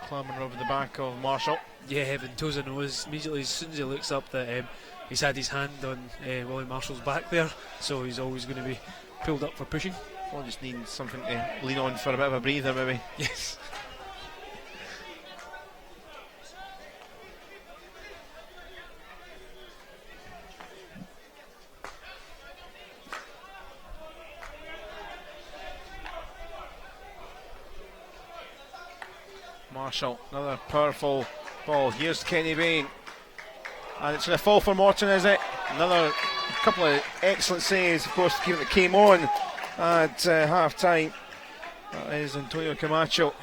Clambering over the back of Marshall. Yeah, Ventosa knows immediately as soon as he looks up that he's had his hand on Willie Marshall's back there, so he's always going to be pulled up for pushing. Well, just needing something to lean on for a bit of a breather, maybe. Yes. Marshall, another powerful ball. Here's Kenny Bain, and it's going to fall for Morton, is it? Another couple of excellent saves, of course, to keep it came on at half time. That is Antonio Camacho.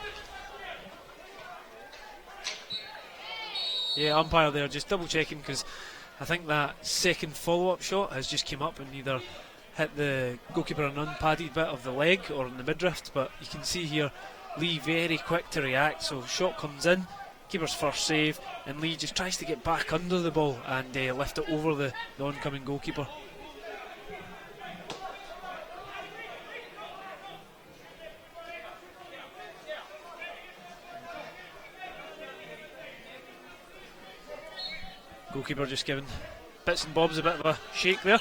Yeah, umpire there just double checking, because I think that second follow-up shot has just come up and either hit the goalkeeper an unpadded bit of the leg or in the midriff, but you can see here Lee very quick to react, so shot comes in, keeper's first save, and Lee just tries to get back under the ball and lift it over the oncoming goalkeeper. Goalkeeper just giving bits and bobs a bit of a shake there.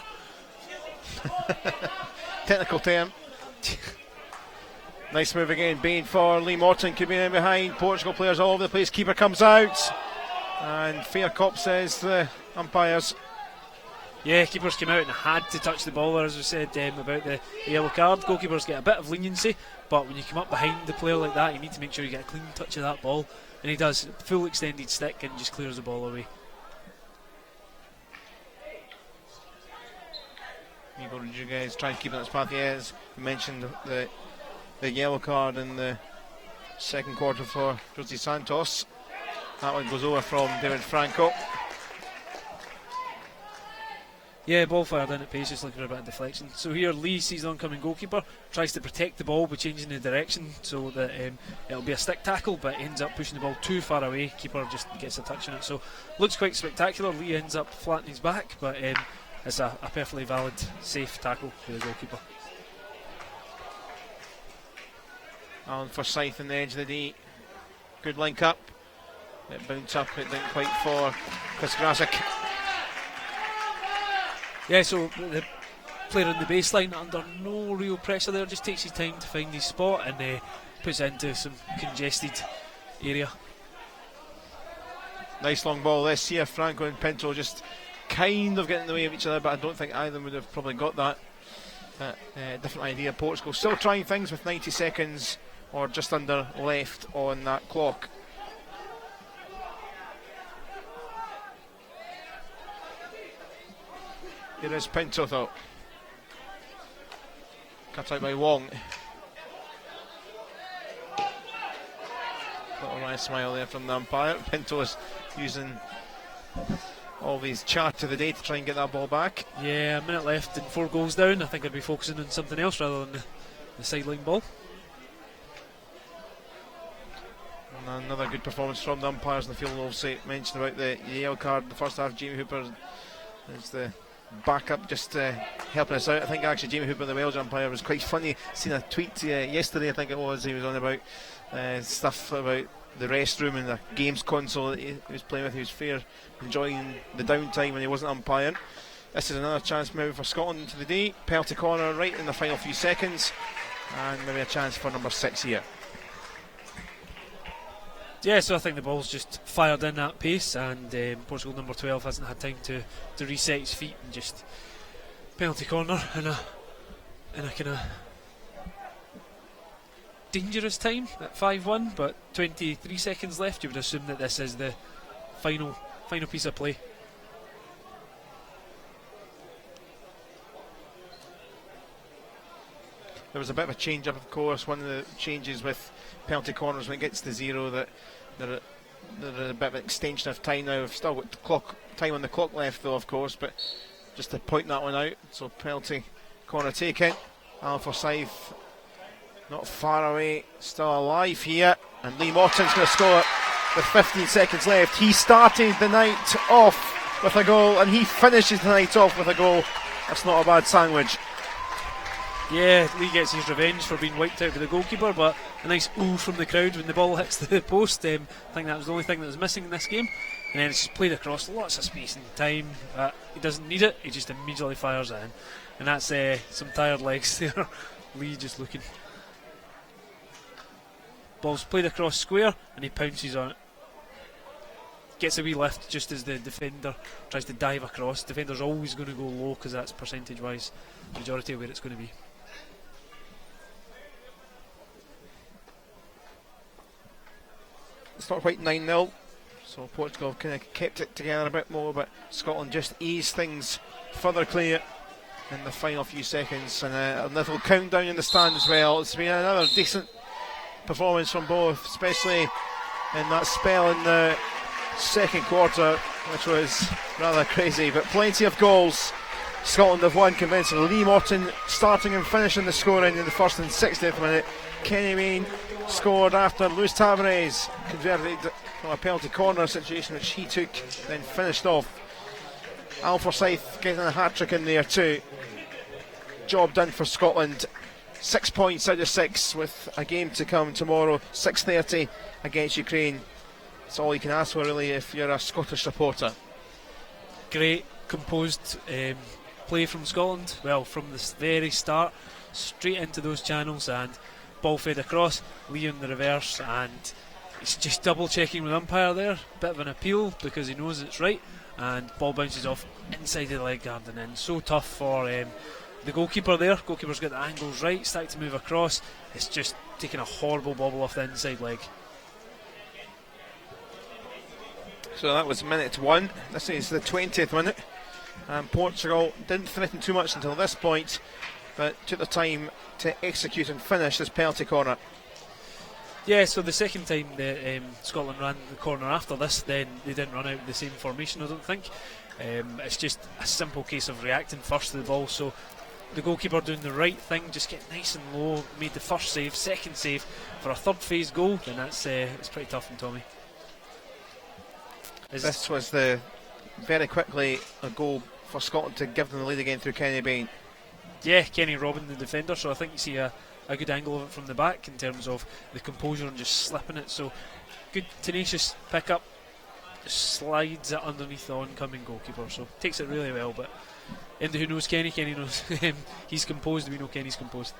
Technical term. Nice move again, Bain for Lee Morton, could be in behind. Portugal players all over the place. Keeper comes out, and fair cop, says the umpires. Yeah, keepers came out and had to touch the ball there, as we said about the yellow card. Goalkeepers get a bit of leniency, but when you come up behind the player like that, you need to make sure you get a clean touch of that ball, and he does. Full extended stick and just clears the ball away. Igor Rodriguez trying to keep it on its path. Yes, you mentioned the yellow card in the second quarter for Jose Santos. That one goes over from David Franco. Yeah, ball fired in at pace, just looking for a bit of deflection. So here Lee sees the oncoming goalkeeper, tries to protect the ball by changing the direction so that it'll be a stick tackle, but ends up pushing the ball too far away. Keeper just gets a touch on it, so looks quite spectacular. Lee ends up flattening his back, but it's a perfectly valid, safe tackle for the goalkeeper. Alan Forsyth on the edge of the D. Good link up. It bounced up, it didn't quite for Chris Grasic. Yeah, so the player on the baseline under no real pressure there, just takes his time to find his spot and puts it into some congested area. Nice long ball this here. Franco and Pinto just kind of getting in the way of each other, but I don't think either would have probably got that. Different idea. Portugal still trying things with 90 seconds or just under left on that clock. Here is Pinto though. Cut out by Wong. Little nice smile there from the umpire. Pinto is using all these chat of the day to try and get that ball back. Yeah, a minute left and 4 goals down. I think I'd be focusing on something else rather than the sideline ball. And another good performance from the umpires in the field. Also mentioned about the yellow card in the first half. Jamie Hooper is the backup, just helping us out. I think actually Jamie Hooper, the Welsh umpire, was quite funny. Seen a tweet yesterday, I think it was. He was on about stuff about the restroom and the games console that he was playing with. He was fair, enjoying the downtime when he wasn't umpiring. This is another chance maybe for Scotland today. Penalty corner right in the final few seconds, and maybe a chance for number 6 here. Yeah, so I think the ball's just fired in at pace, and Portugal number 12 hasn't had time to reset his feet, and just penalty corner in a kind of dangerous time at 5-1, but 23 seconds left. You would assume that this is the final piece of play. There was a bit of a change up, of course. One of the changes with penalty corners when it gets to 0, that they're a bit of an extension of time now. We've still got time on the clock left though, of course, but just to point that one out. So penalty corner taken. Al Forsyth not far away, still alive here, and Lee Morton's going to score with 15 seconds left. He started the night off with a goal, and he finishes the night off with a goal. That's not a bad sandwich. Yeah, Lee gets his revenge for being wiped out by the goalkeeper, but a nice ooh from the crowd when the ball hits the post. I think that was the only thing that was missing in this game. And then it's just played across lots of space and time. He doesn't need it, he just immediately fires it in. And that's some tired legs there. Lee just looking. Ball's played across square and he pounces on it. Gets a wee lift just as the defender tries to dive across. Defender's always going to go low because that's percentage wise the majority of where it's going to be. It's not quite 9-0, so Portugal kind of kept it together a bit more, but Scotland just eased things further clear in the final few seconds. And a little countdown in the stand as well. It's been another decent performance from both, especially in that spell in the second quarter, which was rather crazy, but plenty of goals. Scotland have won convincingly. Lee Morton starting and finishing the scoring in the first and 60th minute. Kenny Mayne scored after Luis Tavares converted from a penalty corner situation which he took, then finished off. Al Forsyth getting a hat-trick in there too. Job done for Scotland. 6 points out of 6 with a game to come tomorrow, 6:30 against Ukraine. It's all you can ask for really if you're a Scottish supporter. Great composed play from Scotland. Well, from the very start, straight into those channels, and ball fed across, Lee on the reverse, and he's just double checking with umpire there. Bit of an appeal because he knows it's right, and ball bounces off inside the leg guard and in. So tough for the goalkeeper there. Goalkeeper's got the angles right, starting to move across. It's just taking a horrible bobble off the inside leg. So that was minute 1. This is the 20th minute. And Portugal didn't threaten too much until this point, but took the time to execute and finish this penalty corner. Yeah, so the second time that Scotland ran the corner after this, then they didn't run out the same formation, I don't think. It's just a simple case of reacting first to the ball. So the goalkeeper doing the right thing, just get nice and low, made the first save, second save for a third phase goal, and that's it's pretty tough from Tommy. This was very quickly a goal for Scotland to give them the lead again through Kenny Bain. Yeah, Kenny robbing the defender, so I think you see a good angle of it from the back in terms of the composure and just slipping it. So good tenacious pick up, just slides it underneath the oncoming goalkeeper, so takes it really well. But Indy, who knows Kenny knows he's composed. We know Kenny's composed.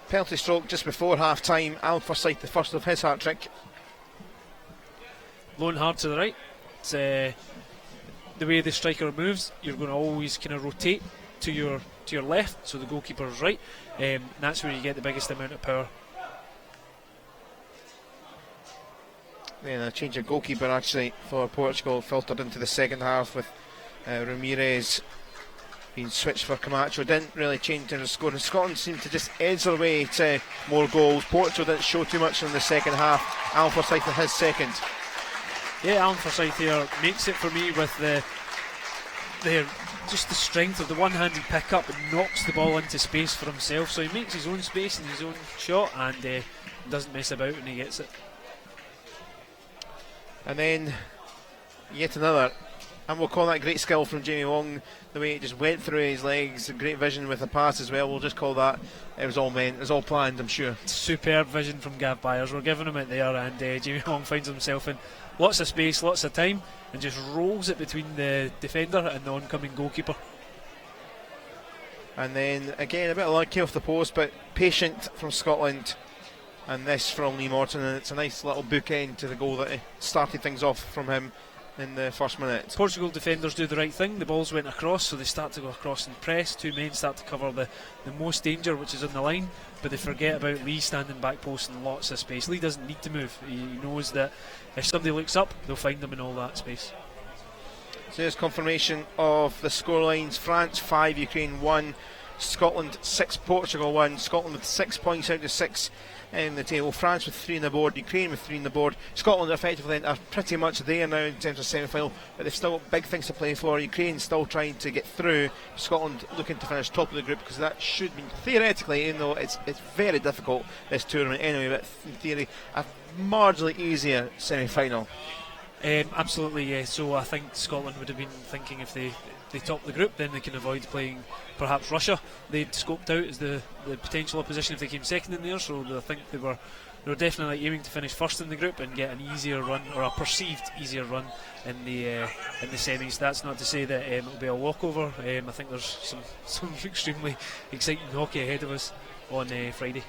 Penalty stroke just before half time. Al Forsyth, the first of his hat trick. low and hard to the right. It's, the way the striker moves, you're going to always kind of rotate to your left, so the goalkeeper's right. And that's where you get the biggest amount of power. Then a change of goalkeeper actually for Portugal filtered into the second half with Ramirez being switched for Camacho. Didn't really change their score, and Scotland seemed to just edge their way to more goals. Portugal didn't show too much in the second half. Alan Forsyth with his second. Yeah, Alan Forsyth here makes it for me with the just the strength of the one-handed pick-up and knocks the ball into space for himself. So he makes his own space and his own shot, and doesn't mess about when he gets it. And then yet another, and we'll call that great skill from Jamie Wong, the way it just went through his legs, great vision with the pass as well. We'll just call that, it was all meant, it was all planned, I'm sure. Superb vision from Gav Byers, we're giving him it there, and Jamie Wong finds himself in lots of space, lots of time, and just rolls it between the defender and the oncoming goalkeeper. And then again, a bit lucky off the post, but patient from Scotland. And this from Lee Morton, and it's a nice little bookend to the goal that started things off from him in the first minute. Portugal defenders do the right thing. The balls went across, so they start to go across and press. Two men start to cover the most danger, which is on the line, but they forget about Lee standing back post in lots of space. Lee doesn't need to move. He knows that if somebody looks up, they'll find them in all that space. So here's confirmation of the scorelines. France 5, Ukraine 1, Scotland 6, Portugal 1. Scotland with 6 points out of 6 in the table. France with 3 on the board, Ukraine with 3 on the board. Scotland effectively are pretty much there now in terms of semi-final, but they've still got big things to play for. Ukraine still trying to get through. Scotland looking to finish top of the group, because that should mean theoretically, even though it's very difficult this tournament anyway, but in theory a marginally easier semi-final. Absolutely, yeah. So I think Scotland would have been thinking if they top the group, then they can avoid playing perhaps Russia. They'd scoped out as the potential opposition if they came second in there, so I think they were definitely aiming to finish first in the group and get an easier run, or a perceived easier run in the semis. That's not to say that it'll be a walkover. I think there's some extremely exciting hockey ahead of us on Friday.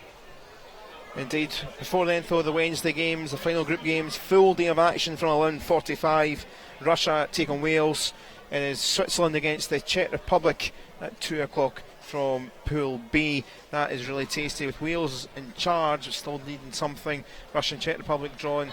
Indeed. Before then, though, the Wednesday games, the final group games, full day of action from 11:45. Russia take on Wales. It is Switzerland against the Czech Republic at 2 o'clock from Pool B. That is really tasty, with Wales in charge, still needing something. Russia and Czech Republic drawn.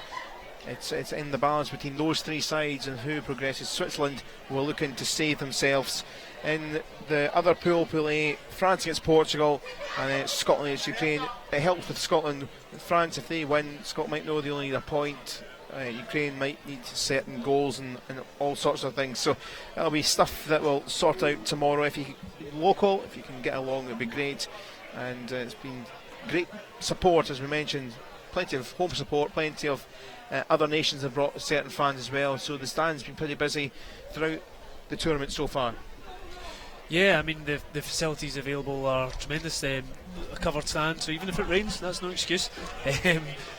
It's in the balance between those three sides and who progresses. Switzerland were looking to save themselves. In the other pool, Pool A, France against Portugal, and then Scotland against Ukraine. It helps with Scotland. France, if they win, Scotland might know they only need a point. Ukraine might need certain goals and all sorts of things. So it'll be stuff that we'll sort out tomorrow. If you can, local, if you can get along, it'll be great. And it's been great support, as we mentioned. Plenty of home support, plenty of other nations have brought certain fans as well. So the stand's been pretty busy throughout the tournament so far. Yeah, I mean the facilities available are tremendous. A covered stand, so even if it rains, that's no excuse.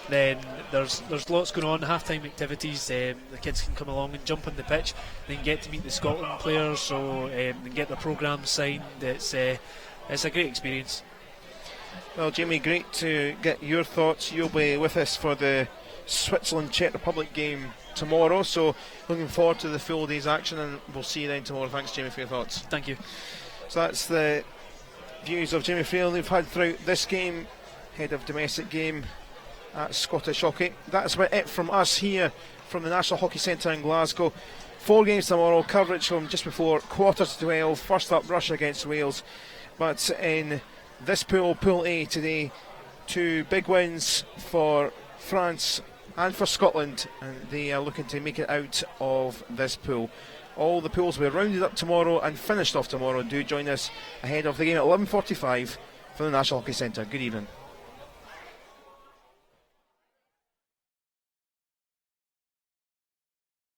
Then there's lots going on, half-time activities. The kids can come along and jump on the pitch. They can get to meet the Scotland players, so they can get their programmes signed. It's a great experience. Well, Jamie, great to get your thoughts. You'll be with us for the Switzerland-Czech Republic game tomorrow, so looking forward to the full day's action, and we'll see you then tomorrow. Thanks, Jamie, for your thoughts. Thank you. So that's the views of Jamie Frail we've had throughout this game, head of domestic game at Scottish Hockey. That's about it from us here from the National Hockey Centre in Glasgow. 4 games tomorrow, coverage from just before 11:45. First up, Russia against Wales. But in this pool, Pool A today, 2 big wins for France and for Scotland, and they are looking to make it out of this pool. All the pools will be rounded up tomorrow and finished off tomorrow. Do join us ahead of the game at 11:45 from the National Hockey Centre. Good evening.